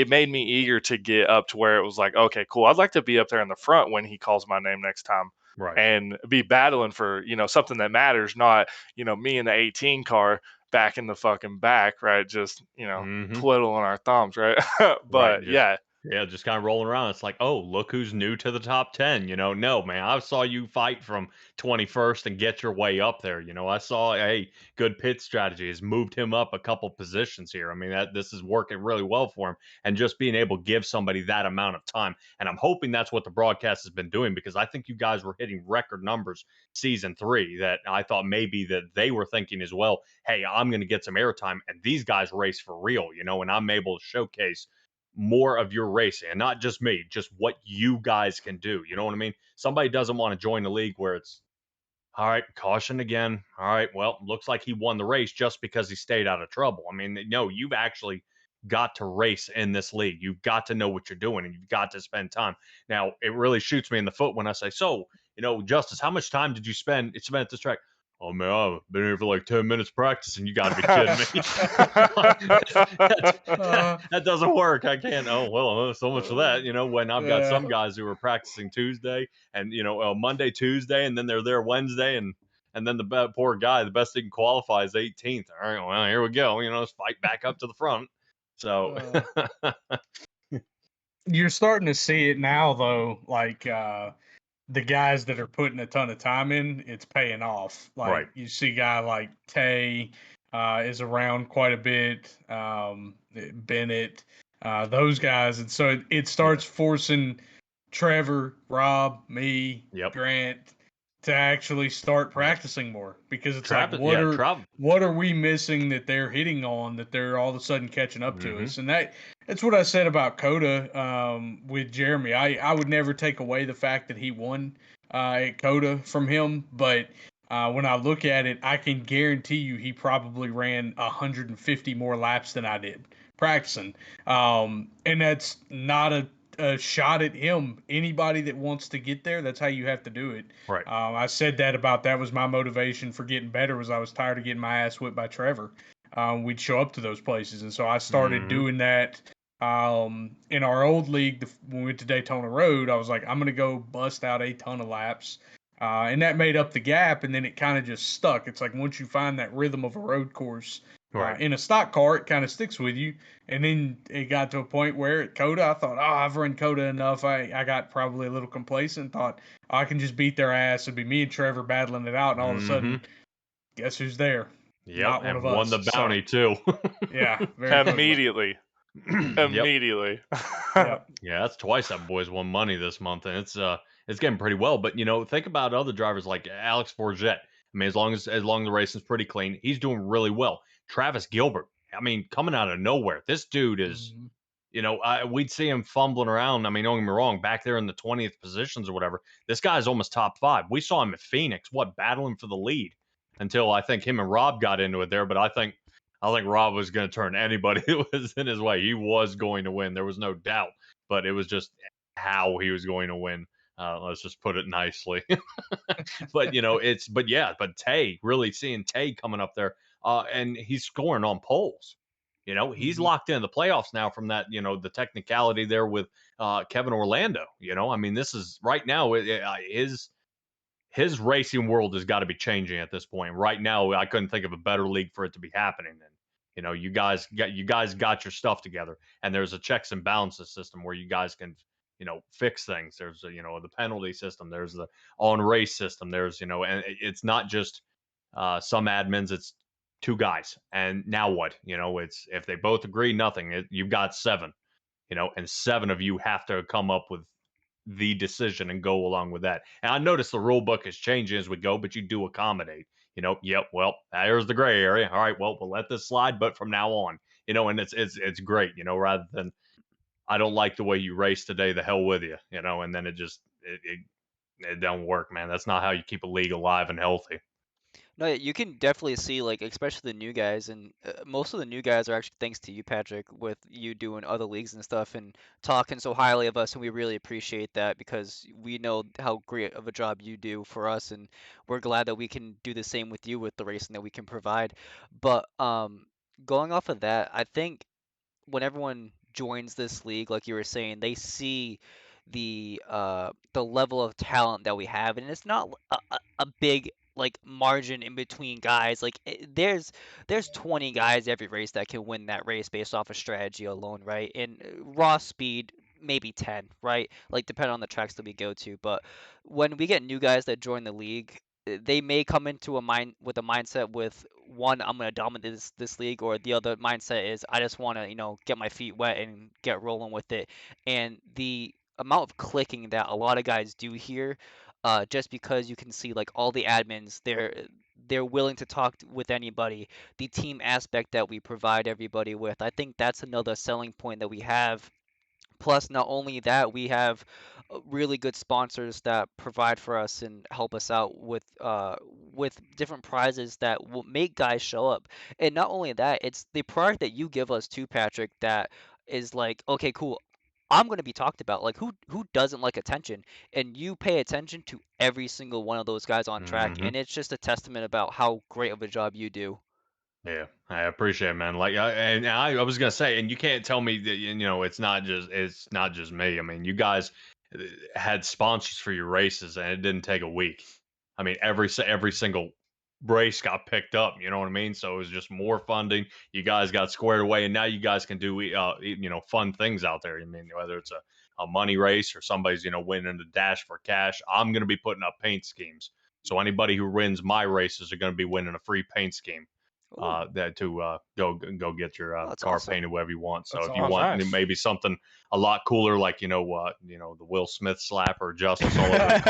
S3: made me eager to get up to where it was like, okay, cool. I'd like to be up there in the front when he calls my name next time
S4: Right.
S3: and be battling for something that matters, not me in the 18 car back in the fucking back, right? Just
S4: Mm-hmm.
S3: twiddling our thumbs, right?
S4: Right.
S3: But yeah,
S4: Just kind of rolling around. It's like, oh, look who's new to the top 10. No, man, I saw you fight from 21st and get your way up there. I saw, hey, good pit strategy has moved him up a couple positions here. I mean, this is working really well for him. And just being able to give somebody that amount of time. And I'm hoping that's what the broadcast has been doing, because I think you guys were hitting record numbers season 3 that I thought maybe that they were thinking as well. Hey, I'm going to get some airtime, and these guys race for real, and I'm able to showcase more of your racing, and not just me, just what you guys can do. You know what I mean? Somebody doesn't want to join a league where it's, all right, caution again. All right, well, looks like he won the race just because he stayed out of trouble. I mean, no, you've actually got to race in this league. You've got to know what you're doing, and you've got to spend time. Now, it really shoots me in the foot when I say, so, Justice, how much time did you spend at this track? Oh man, I've been here for like 10 minutes practicing. You got to be kidding me. that doesn't work. I can't. Oh well, so much for that. When I've got some guys who are practicing Tuesday and Monday, Tuesday, and then they're there Wednesday, and then the poor guy, the best he can qualify is 18th. All right, well here we go. Let's fight back up to the front. So
S5: You're starting to see it now, though. Like the guys that are putting a ton of time in, it's paying off. Like
S4: Right.
S5: you see a guy like Tay is around quite a bit, Bennett, those guys. And so it starts forcing Trevor, Rob, me,
S4: Yep.
S5: Grant to actually start practicing more, because it's
S4: Travis,
S5: like,
S4: Travis.
S5: what are we missing that they're hitting on, that they're all of a sudden catching up to us? And that's what I said about Coda with Jeremy. I would never take away the fact that he won at Coda from him, but when I look at it, I can guarantee you he probably ran 150 more laps than I did practicing. And that's not a shot at him. Anybody that wants to get there, that's how you have to do it.
S4: Right.
S5: I said that was my motivation for getting better, was I was tired of getting my ass whipped by Trevor. We'd show up to those places, and so I started doing that. In our old league, when we went to Daytona Road, I was like, I'm gonna go bust out a ton of laps. and that made up the gap, and then it kind of just stuck. It's like once you find that rhythm of a road course
S4: Right.
S5: in a stock car, it kind of sticks with you. And then it got to a point where at Coda, I thought, oh, I've run Coda enough. I got probably a little complacent, thought I can just beat their ass. It'd be me and Trevor battling it out, and all of a sudden, guess who's there?
S4: Yep,
S5: Not one
S4: and
S5: of
S4: won the
S5: us.
S4: bounty too.
S5: Yeah, very quickly.
S3: Immediately. Immediately.
S5: Yep.
S4: Yeah, that's twice that boy's won money this month, and it's getting pretty well. But think about other drivers like Alex Forget. I mean, as long as the racing's pretty clean, he's doing really well. Travis Gilbert. I mean, coming out of nowhere, this dude is. We'd see him fumbling around. I mean, don't get me wrong, back there in the 20th positions or whatever. This guy's almost top 5. We saw him at Phoenix, battling for the lead until I think him and Rob got into it there. But I think Rob was going to turn anybody who was in his way. He was going to win. There was no doubt. But it was just how he was going to win. Let's just put it nicely. But Tay, really seeing Tay coming up there, and he's scoring on poles. He's locked into the playoffs now from that, the technicality there with Kevin Orlando. I mean, this is right now his racing world has got to be changing at this point. Right now, I couldn't think of a better league for it to be happening in. You guys got your stuff together, and there's a checks and balances system where you guys can fix things. There's the penalty system. There's the on race system. There's and it's not just some admins. It's 2 guys, and now what? It's if they both agree, nothing. You've got 7, and 7 of you have to come up with the decision and go along with that. And I notice the rule book is changing as we go, but you do accommodate. Yep. Well, there's the gray area. All right, well, we'll let this slide, but from now on, and it's great. Rather than I don't like the way you race today. The hell with you. And then it don't work, man. That's not how you keep a league alive and healthy.
S6: No, yeah, you can definitely see, like, especially the new guys, and most of the new guys are actually thanks to you, Patrick, with you doing other leagues and stuff and talking so highly of us, and we really appreciate that because we know how great of a job you do for us, and we're glad that we can do the same with you with the racing that we can provide. But going off of that, I think when everyone joins this league, like you were saying, they see the level of talent that we have, and it's not a big like margin in between guys. Like there's 20 guys every race that can win that race based off of strategy alone, right? And raw speed maybe 10, right? Like depending on the tracks that we go to. But when we get new guys that join the league, they may come into a mindset with one, I'm gonna dominate this league, or the other mindset is I just want to get my feet wet and get rolling with it. And the amount of clicking that a lot of guys do here, just because you can see like all the admins, they're willing to talk with anybody. The team aspect that we provide everybody with, I think that's another selling point that we have. Plus, not only that, we have really good sponsors that provide for us and help us out with different prizes that will make guys show up. And not only that, it's the product that you give us too, Patrick, that is like, okay, cool. I'm going to be talked about. Like who doesn't like attention? And you pay attention to every single one of those guys on track, and it's just a testament about how great of a job you do.
S4: Yeah, I appreciate it, man. Like, I was gonna say, and you can't tell me that it's not just me. I mean, you guys had sponsors for your races, and it didn't take a week. I mean, every single race got picked up. You know what I mean? So it was just more funding. You guys got squared away, and now you guys can do fun things out there. I mean, whether it's a money race or somebody's winning the dash for cash. I'm gonna be putting up paint schemes. So anybody who wins my races are going to be winning a free paint scheme
S6: Ooh,
S4: that to go get your
S6: oh, that's
S4: car
S6: awesome.
S4: painted whatever you want. So
S5: That's
S4: if you
S3: Oh,
S4: want
S3: nice.
S4: maybe something a lot cooler, like the Will Smith slap or Justice all over the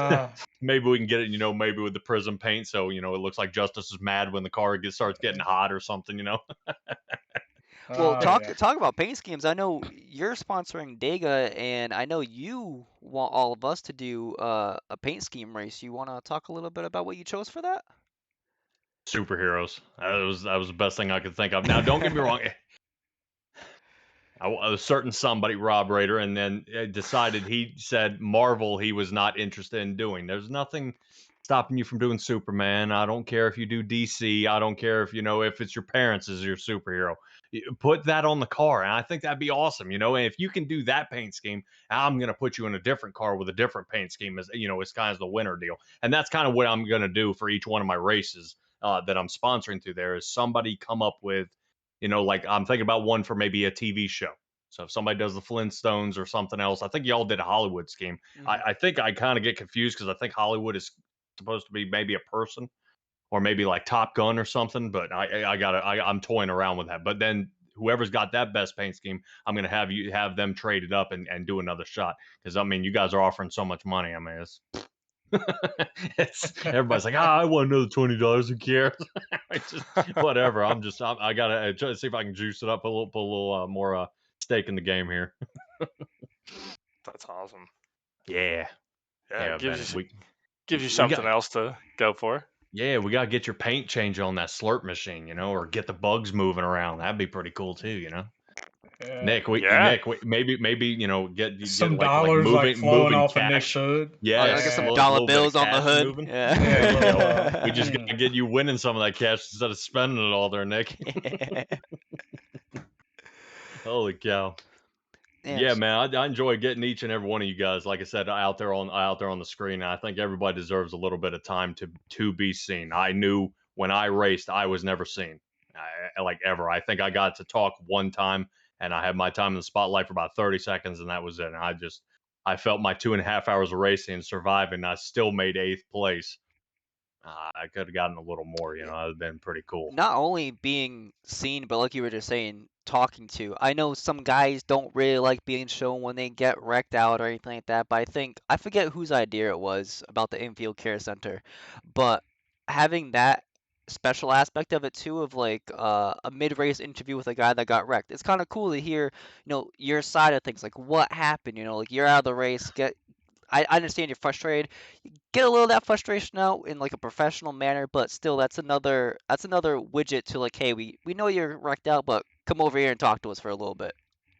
S4: car, maybe we can get it. Maybe with the prism paint, so it looks like Justice is mad when the car starts getting hot or something.
S6: Well,
S5: yeah.
S6: talk about paint schemes. I know you're sponsoring Dega, and I know you want all of us to do a paint scheme race. You want to talk a little bit about what you chose for that?
S4: Superheroes. That was the best thing I could think of. Now, don't get me wrong. I was certain somebody, Rob Rader, and then decided he said Marvel he was not interested in doing. There's nothing stopping you from doing Superman. I don't care if you do DC. I don't care if if it's your parents as your superhero. Put that on the car, and I think that'd be awesome. And if you can do that paint scheme, I'm going to put you in a different car with a different paint scheme, as it's kind of the winner deal. And that's kind of what I'm going to do for each one of my races that I'm sponsoring through there. Is somebody come up with, like I'm thinking about one for maybe a TV show. So if somebody does the Flintstones or something else, I think y'all did a Hollywood scheme. I think I kind of get confused because I think Hollywood is supposed to be maybe a person or maybe like Top Gun or something. But I'm toying around with that. But then whoever's got that best paint scheme, I'm gonna have them trade it up and do another shot, because you guys are offering so much money. It's it's everybody's like, I want another $20. Who cares? Just whatever. I gotta try to see if I can juice it up, put a little more stake in the game here.
S3: That's awesome.
S4: Yeah.
S3: Yeah, it gives
S4: Bennett,
S3: you something else to go for.
S4: Yeah, we gotta get your paint change on that slurp machine, or get the bugs moving around. That'd be pretty cool too,
S5: Yeah.
S4: Nick,
S3: Yeah.
S4: maybe get
S5: Some
S4: like
S5: dollars like flowing
S4: moving
S5: off of Nick's
S4: cash.
S5: hood.
S6: I'll
S4: Yes,
S6: get some
S4: a
S6: dollar
S4: little bit of
S6: bills on the
S4: cash
S6: hood.
S4: moving.
S5: Yeah,
S6: Yeah.
S4: We just gotta get you winning some of that cash instead of spending it all there, Nick. Holy cow. Yeah,
S6: Yes.
S4: man, I enjoy getting each and every one of you guys, like I said, out there on the screen. And I think everybody deserves a little bit of time to be seen. I knew when I raced, I was never seen, like ever. I think I got to talk one time, and I had my time in the spotlight for about 30 seconds, and that was it. And I felt my 2.5 hours of racing and surviving. I still made 8th place. I could have gotten a little more, it would have been pretty cool.
S6: Not only being seen, but like you were just saying, talking to. I know some guys don't really like being shown when they get wrecked out or anything like that, but I forget whose idea it was about the infield care center, but having that special aspect of it too, of like a mid-race interview with a guy that got wrecked. It's kind of cool to hear, your side of things, like what happened, like you're out of the race, I understand you're frustrated. Get a little of that frustration out in like a professional manner, but still that's another widget to like, hey, we know you're wrecked out, but come over here and talk to us for a little bit.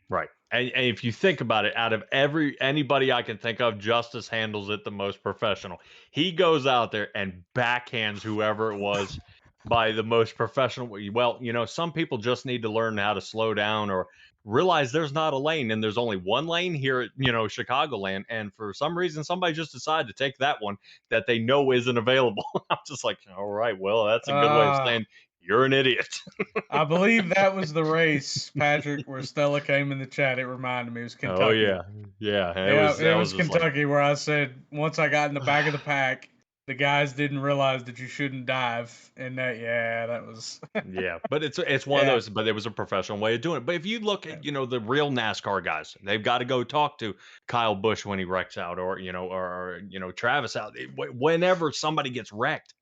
S4: Right. And if you think about it, out of anybody I can think of, Justice handles it the most professional. He goes out there and backhands whoever it was by the most professional way. Well, some people just need to learn how to slow down or realize there's not a lane and there's only one lane here at, Chicagoland. And for some reason, somebody just decided to take that one that they know isn't available. I'm just like, all right, well, that's a good way of saying you're an idiot.
S5: I believe that was the race, Patrick, where Stella came in the chat. It reminded me it was Kentucky.
S4: Oh yeah, yeah.
S5: It was
S4: just
S5: Kentucky where I said once I got in the back of the pack, the guys didn't realize that you shouldn't dive, and that was.
S4: Yeah, but it's one of those. But it was a professional way of doing it. But if you look at the real NASCAR guys, they've got to go talk to Kyle Busch when he wrecks out, or Travis out. Whenever somebody gets wrecked,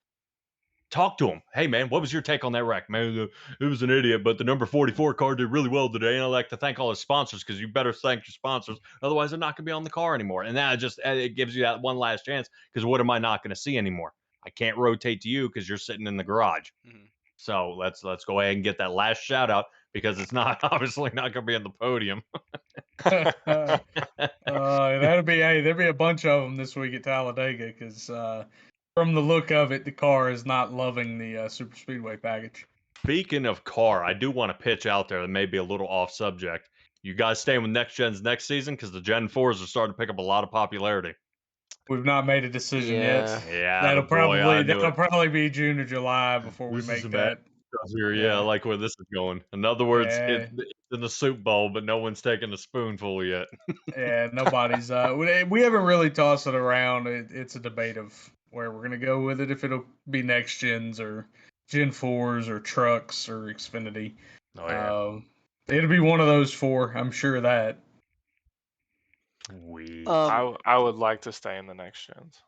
S4: talk to him. Hey man, what was your take on that wreck? Man, it was an idiot, but the number 44 car did really well today, and I'd like to thank all his sponsors, because you better thank your sponsors, otherwise they're not going to be on the car anymore. And that it gives you that one last chance, because what am I not going to see anymore? I can't rotate to you because you're sitting in the garage.
S6: Mm-hmm.
S4: So let's go ahead and get that last shout out, because it's not obviously not going to be on the podium.
S5: There'll be a bunch of them this week at Talladega, because from the look of it, the car is not loving the super speedway package.
S4: Speaking of car, I do want to pitch out there that may be a little off subject. You guys staying with next gens next season, because the Gen 4s are starting to pick up a lot of popularity.
S5: We've not made a decision yet.
S4: Yeah,
S5: that'll probably be June or July before we make that.
S4: Yeah, I like where this is going. In other words, it's in the soup bowl, but no one's taking a spoonful yet.
S5: Yeah, nobody's. We haven't really tossed it around. It's a debate of where we're gonna go with it. If it'll be next gens or Gen 4s or trucks or Xfinity.
S4: Oh yeah.
S5: It'll be one of those four. I'm sure of that.
S3: I would like to stay in the next gens.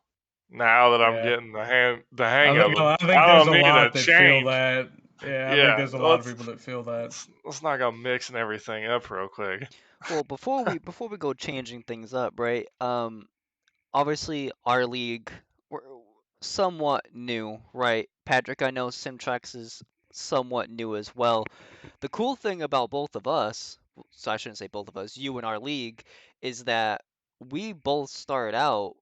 S3: Now that I'm getting the hang of it,
S5: I think there's a lot that feel that. Yeah, I think there's a lot of people that feel that.
S3: Let's not go mixing everything up real quick.
S6: Well, before we go changing things up, right? Obviously our league, we're somewhat new, right? Patrick, I know SimTrax is somewhat new as well. The cool thing about both of us, so I shouldn't say both of us, you and our league, is that we both started out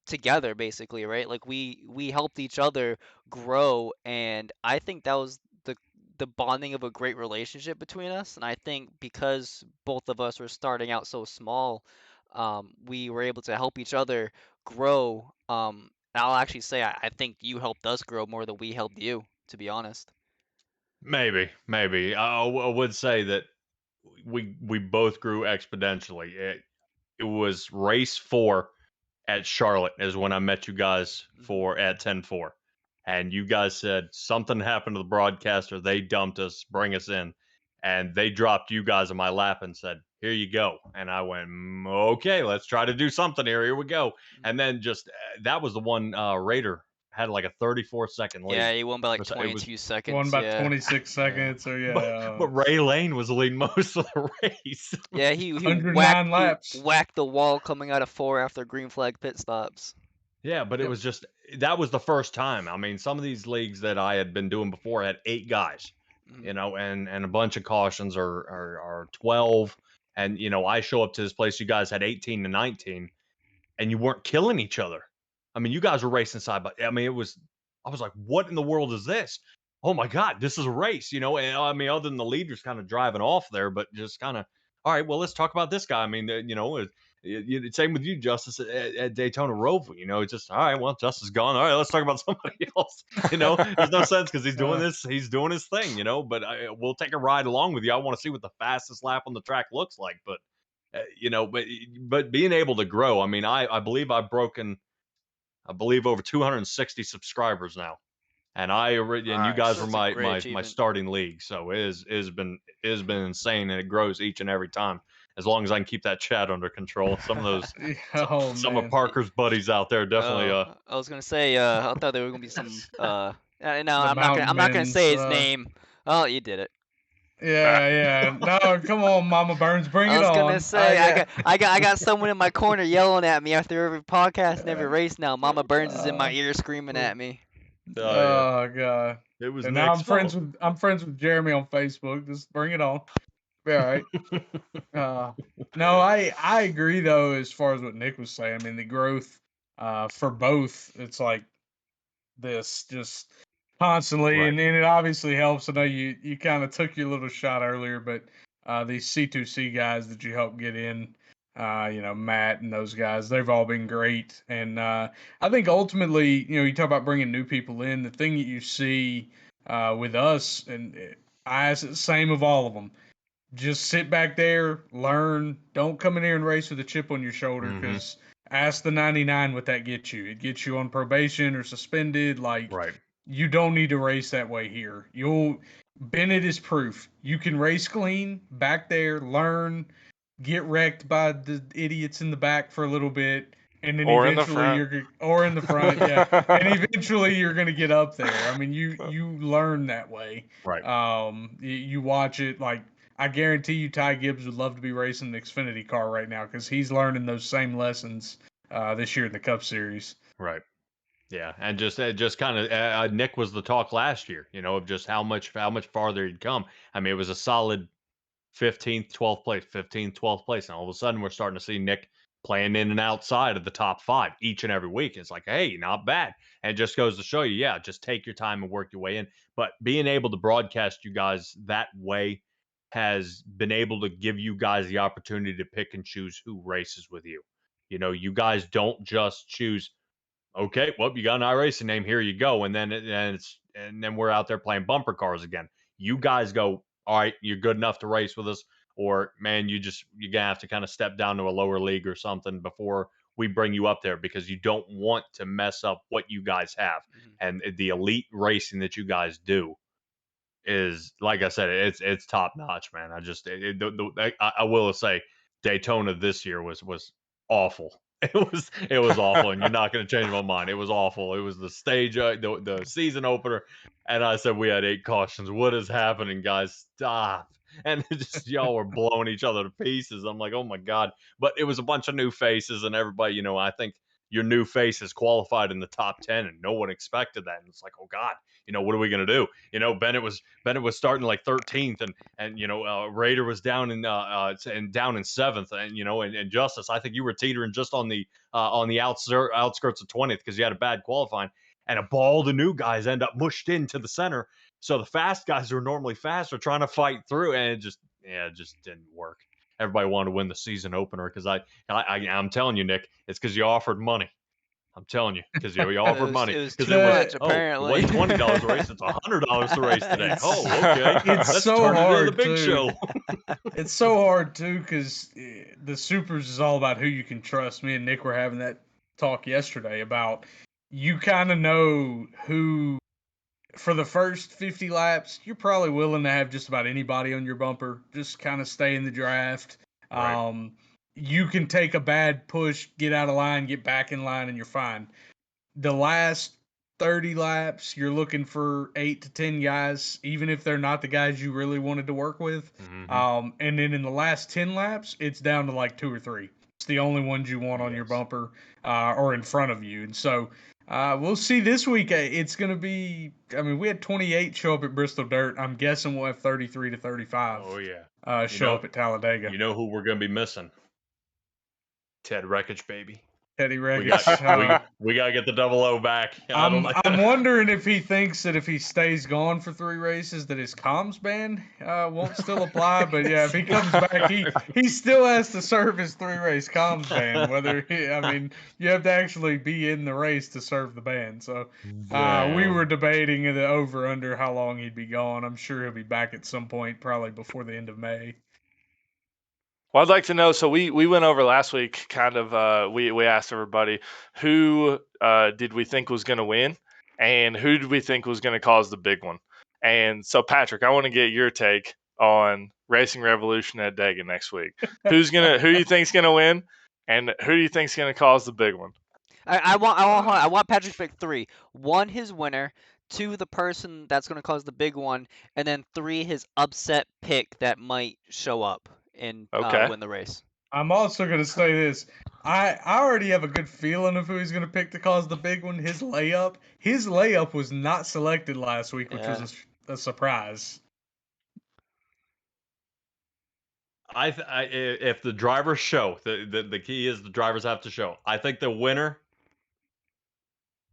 S6: together basically, right? Like we helped each other grow, and I think that was the bonding of a great relationship between us. And I think because both of us were starting out so small, we were able to help each other grow. And I'll actually say I think you helped us grow more than we helped you, to be honest.
S4: Maybe. I would say that we both grew exponentially. It was race 4 at Charlotte is when I met you guys for at 10-4. And you guys said something happened to the broadcaster. They dumped us, bring us in. And they dropped you guys in my lap and said, here you go. And I went, okay, let's try to do something here. Here we go. And then just that was the one Raider had like a 34-second
S6: Yeah,
S4: lead.
S6: he won by like
S4: It was
S6: 22
S5: Won
S6: seconds.
S5: about
S6: Yeah.
S5: 26 seconds, or
S4: but Ray Lane was leading most of the race.
S6: Yeah, he
S5: 109 laps.
S6: whacked the wall coming out of 4 after green flag pit stops.
S4: Yeah, but it
S5: Yep.
S4: was just that was the first time. I mean, some of these leagues that I had been doing before had 8 guys, and a bunch of cautions are 12. And I show up to this place, you guys had 18 to 19, and you weren't killing each other. I mean, you guys were racing side by. I mean, I was like, what in the world is this? Oh my God, this is a race, And I mean, other than the leaders kind of driving off there, but just kind of, all right, well, let's talk about this guy. I mean, same with you, Justice, at Daytona Roval. It's just, all right, well, Justice is gone. All right, let's talk about somebody else. There's no sense because he's doing this, he's doing his thing, But we'll take a ride along with you. I want to see what the fastest lap on the track looks like, but but being able to grow. I mean, I believe I've broken, over 260 subscribers now, and you guys were
S6: That's a
S4: my
S6: great
S4: my
S6: achievement.
S4: starting league, so it has been insane, and it grows each and every time. As long as I can keep that chat under control, some of those
S5: Oh,
S4: some of
S5: man.
S4: Parker's buddies out there definitely.
S6: I was gonna say, I thought there were gonna be some. No,
S5: The
S6: I'm not
S5: mountain
S6: gonna say his
S5: men's,
S6: name. Oh, you did it.
S5: Yeah. No, come on, Mama Burns, bring
S6: I
S5: it
S6: was gonna
S5: on.
S6: say, I got someone in my corner yelling at me after every podcast and every race now. Mama Burns is in my ear screaming at me.
S4: Oh yeah,
S5: Oh God.
S4: it was
S5: And now
S4: Nick's fault.
S5: I'm friends with Jeremy on Facebook. Just bring it on. Be all right. No, I agree though, as far as what Nick was saying. I mean, the growth for both, it's like this just constantly,
S4: Right.
S5: and it obviously helps. I know you kind of took your little shot earlier, but these C2C guys that you helped get in, Matt and those guys, they've all been great. And I think ultimately, you talk about bringing new people in. The thing that you see with us, and I ask the same of all of them. Just sit back there, learn. Don't come in here and race with a chip on your shoulder, because ask the 99 what that gets you. It gets you on probation or suspended. Like,
S4: Right.
S5: you don't need to race that way here. Bennett is proof. You can race clean back there, learn, get wrecked by the idiots in the back for a little bit, and then
S3: Or in the
S5: eventually
S3: front.
S5: or in the front, yeah. And eventually you're gonna get up there. I mean, you learn that way.
S4: Right.
S5: You watch it. Like, I guarantee you, Ty Gibbs would love to be racing an Xfinity car right now, because he's learning those same lessons this year in the Cup Series.
S4: Right. Yeah, and just kind of Nick was the talk last year, of just how much farther he'd come. I mean, it was a solid 15th, 12th place, 15th, 12th place, and all of a sudden we're starting to see Nick playing in and outside of the top 5 each and every week. It's like, hey, not bad, and it just goes to show you, yeah, just take your time and work your way in. But being able to broadcast you guys that way has been able to give you guys the opportunity to pick and choose who races with you. You guys don't just choose, okay, well, you got an iRacing name, here you go, and then we're out there playing bumper cars again. You guys go, all right, you're good enough to race with us, or man, you're gonna have to kind of step down to a lower league or something before we bring you up there, because you don't want to mess up what you guys have. And the elite racing that you guys do is, like I said, it's top notch, man. I will say Daytona this year was awful. It was awful, and you're not going to change my mind. It was awful. It was the stage, the season opener, and I said we had 8 cautions. What is happening, guys? Stop! And just y'all were blowing each other to pieces. I'm like, oh my God! But it was a bunch of new faces, and everybody, I think your new faces qualified in the top 10, and no one expected that. And it's like, oh God, what are we gonna do? Bennett was starting like 13th, and Raider was down in down in 7th, and Justice, I think you were teetering just on the outskirts of 20th because you had a bad qualifying, and all the new guys end up mushed into the center. So the fast guys who are normally fast are trying to fight through, and it just didn't work. Everybody wanted to win the season opener because I'm telling you, Nick, it's because you offered money. I'm telling you, because you offered money.
S6: It was
S4: Because
S6: too
S4: it was,
S6: much,
S4: oh, it
S6: apparently.
S4: wasn't $20 a race, it's $100 to race today. Oh, okay.
S5: It's
S4: Let's
S5: so
S4: turn it into the
S5: hard,
S4: big
S5: too.
S4: show.
S5: It's so hard too because the supers is all about who you can trust. Me and Nick were having that talk yesterday about you kind of know who for the first 50 laps you're probably willing to have just about anybody on your bumper. Just kind of stay in the draft.
S4: Right.
S5: You can take a bad push, get out of line, get back in line, and you're fine. The last 30 laps, you're looking for 8 to 10 guys, even if they're not the guys you really wanted to work with.
S4: Mhm.
S5: And then in the last 10 laps, it's down to like 2 or 3. It's the only ones you want on your
S4: Yes.
S5: bumper or in front of you. And so we'll see this week. It's going to be, I mean, we had 28 show up at Bristol Dirt. I'm guessing we'll have 33 to 35
S4: Oh, yeah.
S5: show up at Talladega.
S4: You know who we're going to be missing? Ted Wreckage, baby.
S5: Teddy
S4: We
S5: Reggis.
S4: got we got to get the 00 back.
S5: I'm wondering if he thinks that if he stays gone for 3 races that his comms ban won't still apply. But yeah, if he comes back, he still has to serve his 3-race comms ban. I mean, you have to actually be in the race to serve the ban. So we were debating the over under how long he'd be gone. I'm sure he'll be back at some point, probably before the end of May.
S3: Well, I'd like to know. So we went over last week. Kind of, we asked everybody who did we think was going to win, and who did we think was going to cause the big one. And so, Patrick, I want to get your take on Racing Revolution at Dega next week. Who you think's going to win, and who do you think's going to cause the big one?
S6: I want Patrick to pick 3. 1, his winner. 2, the person that's going to cause the big one, and then 3, his upset pick that might show up and win the race.
S5: I'm also going to say this. I already have a good feeling of who he's going to pick to cause the big one. His layup was not selected last week, which was a surprise.
S4: If the drivers show, the key is the drivers have to show. I think the winner,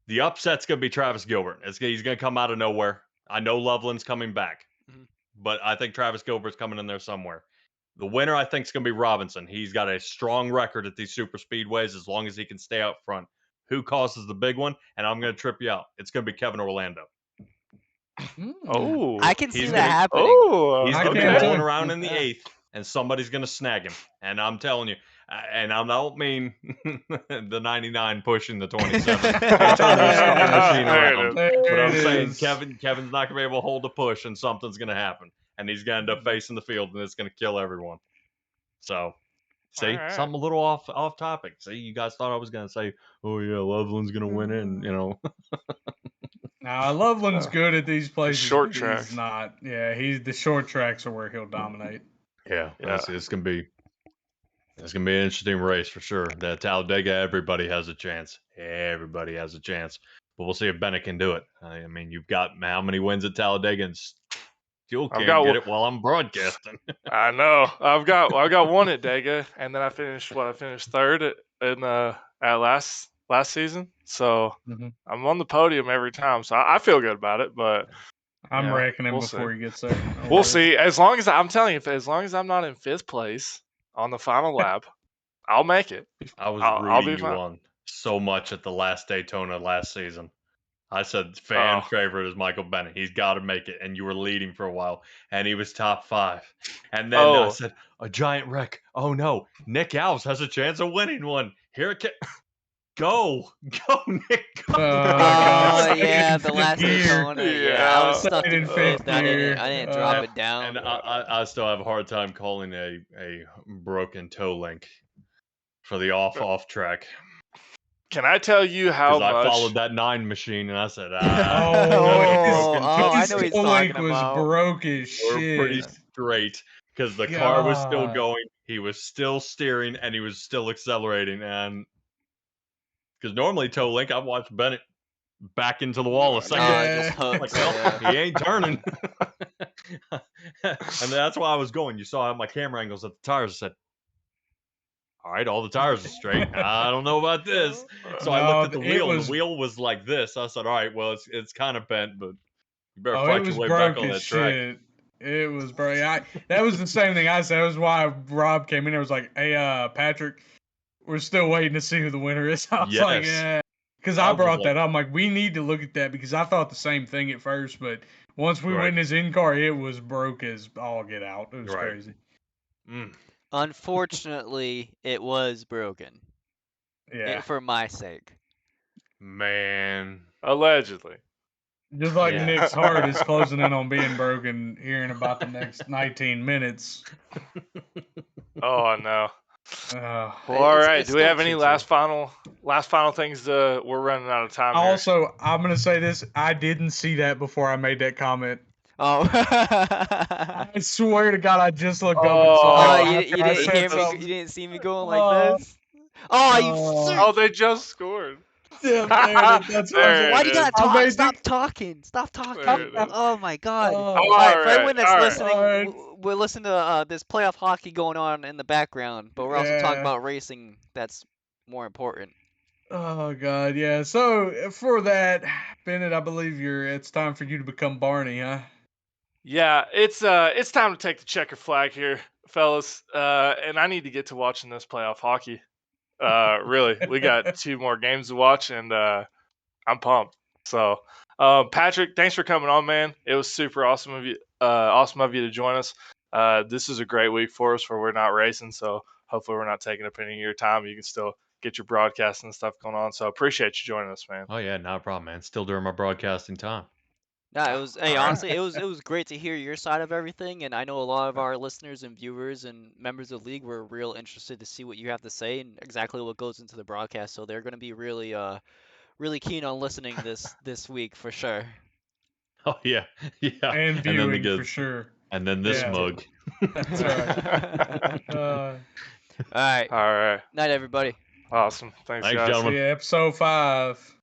S4: the upset's going to be Travis Gilbert. He's going to come out of nowhere. I know Loveland's coming back, but I think Travis Gilbert's coming in there somewhere. The winner, I think, is going to be Robinson. He's got a strong record at these super speedways as long as he can stay out front. Who causes the big one? And I'm going to trip you out. It's going to be Kevin Orlando.
S3: Oh,
S6: I can see that happening.
S3: Oh,
S4: he's going to be rolling around in the 8th, and somebody's going to snag him. And I'm telling you, and I don't mean the 99 pushing the 27. Turn the machine around. But I'm saying Kevin's not going to be able to hold the push, and something's going to happen. And he's going to end up facing the field, and it's going to kill everyone. So, see, something a little off topic. See, you guys thought I was going to say, oh, yeah, Loveland's going to win it, and, you know.
S5: Nah, Loveland's good at these places.
S3: Short tracks.
S5: He's not. Yeah, the short tracks are where he'll dominate.
S4: Yeah. It's going to be an interesting race for sure. The Talladega, everybody has a chance. Everybody has a chance. But we'll see if Bennett can do it. I mean, you've got how many wins at Talladega, and still can't get it while I'm broadcasting.
S3: I know. I've got one at Dega, and then I finished 3rd at last season. So I'm on the podium every time. So I feel good about it. But
S5: I'm wrecking him before he gets there.
S3: We'll see. As long as I'm telling you, as long as I'm not in 5th place on the final lap, I'll make it.
S4: I was rooting you on so much at the last Daytona last season. I said fan favorite is Michael Bennett. He's got to make it. And you were leading for a while. And he was top 5. And then I said, a giant wreck. Oh, no. Nick Alves has a chance of winning one. Here it Go, Nick. Go.
S6: Yeah, the last Daytona. Yeah, I was stuck in 5th. I didn't drop it down.
S4: And I still have a hard time calling a broken toe link for the off track.
S3: Can I tell you how much?
S4: I followed that 9 machine and I said,
S6: I know what he's talking about.
S5: Was broke as shit.
S4: We're pretty straight because the car was still going, he was still steering, and he was still accelerating. And because normally toe link, I've watched Bennett back into the wall a second. He ain't turning. And that's why I was going. You saw my camera angles at the tires. I said, all right, all the tires are straight. I don't know about this. So I looked at the wheel, and the wheel was like this. I said, all right, well, it's kind of bent, but You better
S5: Oh, it
S4: fight
S5: was
S4: your way back
S5: broke
S4: on
S5: as
S4: that track.
S5: shit. It was broke. That was the same thing I said. That was why Rob came in there. Was like, "Hey, Patrick, we're still waiting to see who the winner is." I was like,
S4: Yes.
S5: "Yeah," because
S4: I
S5: I
S4: was just
S5: brought
S4: like-
S5: that up. I'm like, we need to look at that because I thought the same thing at first, but once we
S4: Right.
S5: went in his in car, it was broke as all get out. It was
S4: Right.
S5: crazy.
S6: Unfortunately, it was broken.
S5: Yeah,
S6: For my sake.
S4: Man.
S3: Allegedly.
S5: just like
S6: Yeah.
S5: Nick's heart is closing in on being broken here in about the next 19 minutes.
S3: Oh no.
S5: Uh,
S3: Well, all
S6: It's-
S3: right.
S6: it's
S3: Do we
S6: still
S3: have any
S6: choo-choo.
S3: last final things? We're running out of time here.
S5: Also, I'm gonna say this: I didn't see that before I made that comment.
S6: Oh.
S5: I swear to God, I just looked up and
S3: Oh,
S5: saw it
S6: you
S5: after I
S6: didn't
S5: said
S6: hear me.
S5: something.
S6: You didn't see me going like
S5: Oh,
S6: this. Oh, you.
S3: Oh, they just scored.
S5: Yeah, there it is. That's what I was
S3: There
S6: Why
S5: like.
S6: do you
S3: it is.
S6: gotta
S5: I
S6: talk?
S5: made
S6: Stop
S5: the-
S6: talking. Stop
S3: There
S6: talking.
S3: it is.
S6: Oh my God.
S5: Oh.
S6: All right, for everyone that's
S3: all right.
S6: listening,
S5: All right.
S6: we're listening to this playoff hockey going on in the background, but we're also talking
S5: Yeah.
S6: about racing. That's more important.
S5: Oh God, yeah. So for that, Bennett, I believe it's time for you to become Barney, huh?
S3: Yeah, it's time to take the checker flag here, fellas. And I need to get to watching this playoff hockey. Really, we got 2 more games to watch, and I'm pumped. So, Patrick, thanks for coming on, man. It was super awesome of you. Awesome of you to join us. This is a great week for us where we're not racing, so hopefully we're not taking up any of your time. You can still get your broadcasting and stuff going on. So appreciate you joining us, man.
S4: Oh yeah, not a problem, man. Still during my broadcasting time.
S6: Yeah, it was. Hey,
S3: All right.
S6: honestly, it was great to hear your side of everything, and I know a lot of our listeners and viewers and members of the league were real interested to see what you have to say and exactly what goes into the broadcast. So they're going to be really keen on listening this week for sure.
S4: Oh yeah, yeah.
S5: And
S4: then the
S5: viewing for
S4: good-
S5: sure.
S4: And then this
S5: Yeah.
S4: mug.
S5: That's right.
S6: All right.
S3: All right.
S6: Night, everybody.
S3: Awesome. Thanks,
S4: Thanks,
S3: guys.
S4: gentlemen.
S5: See ya, episode 5.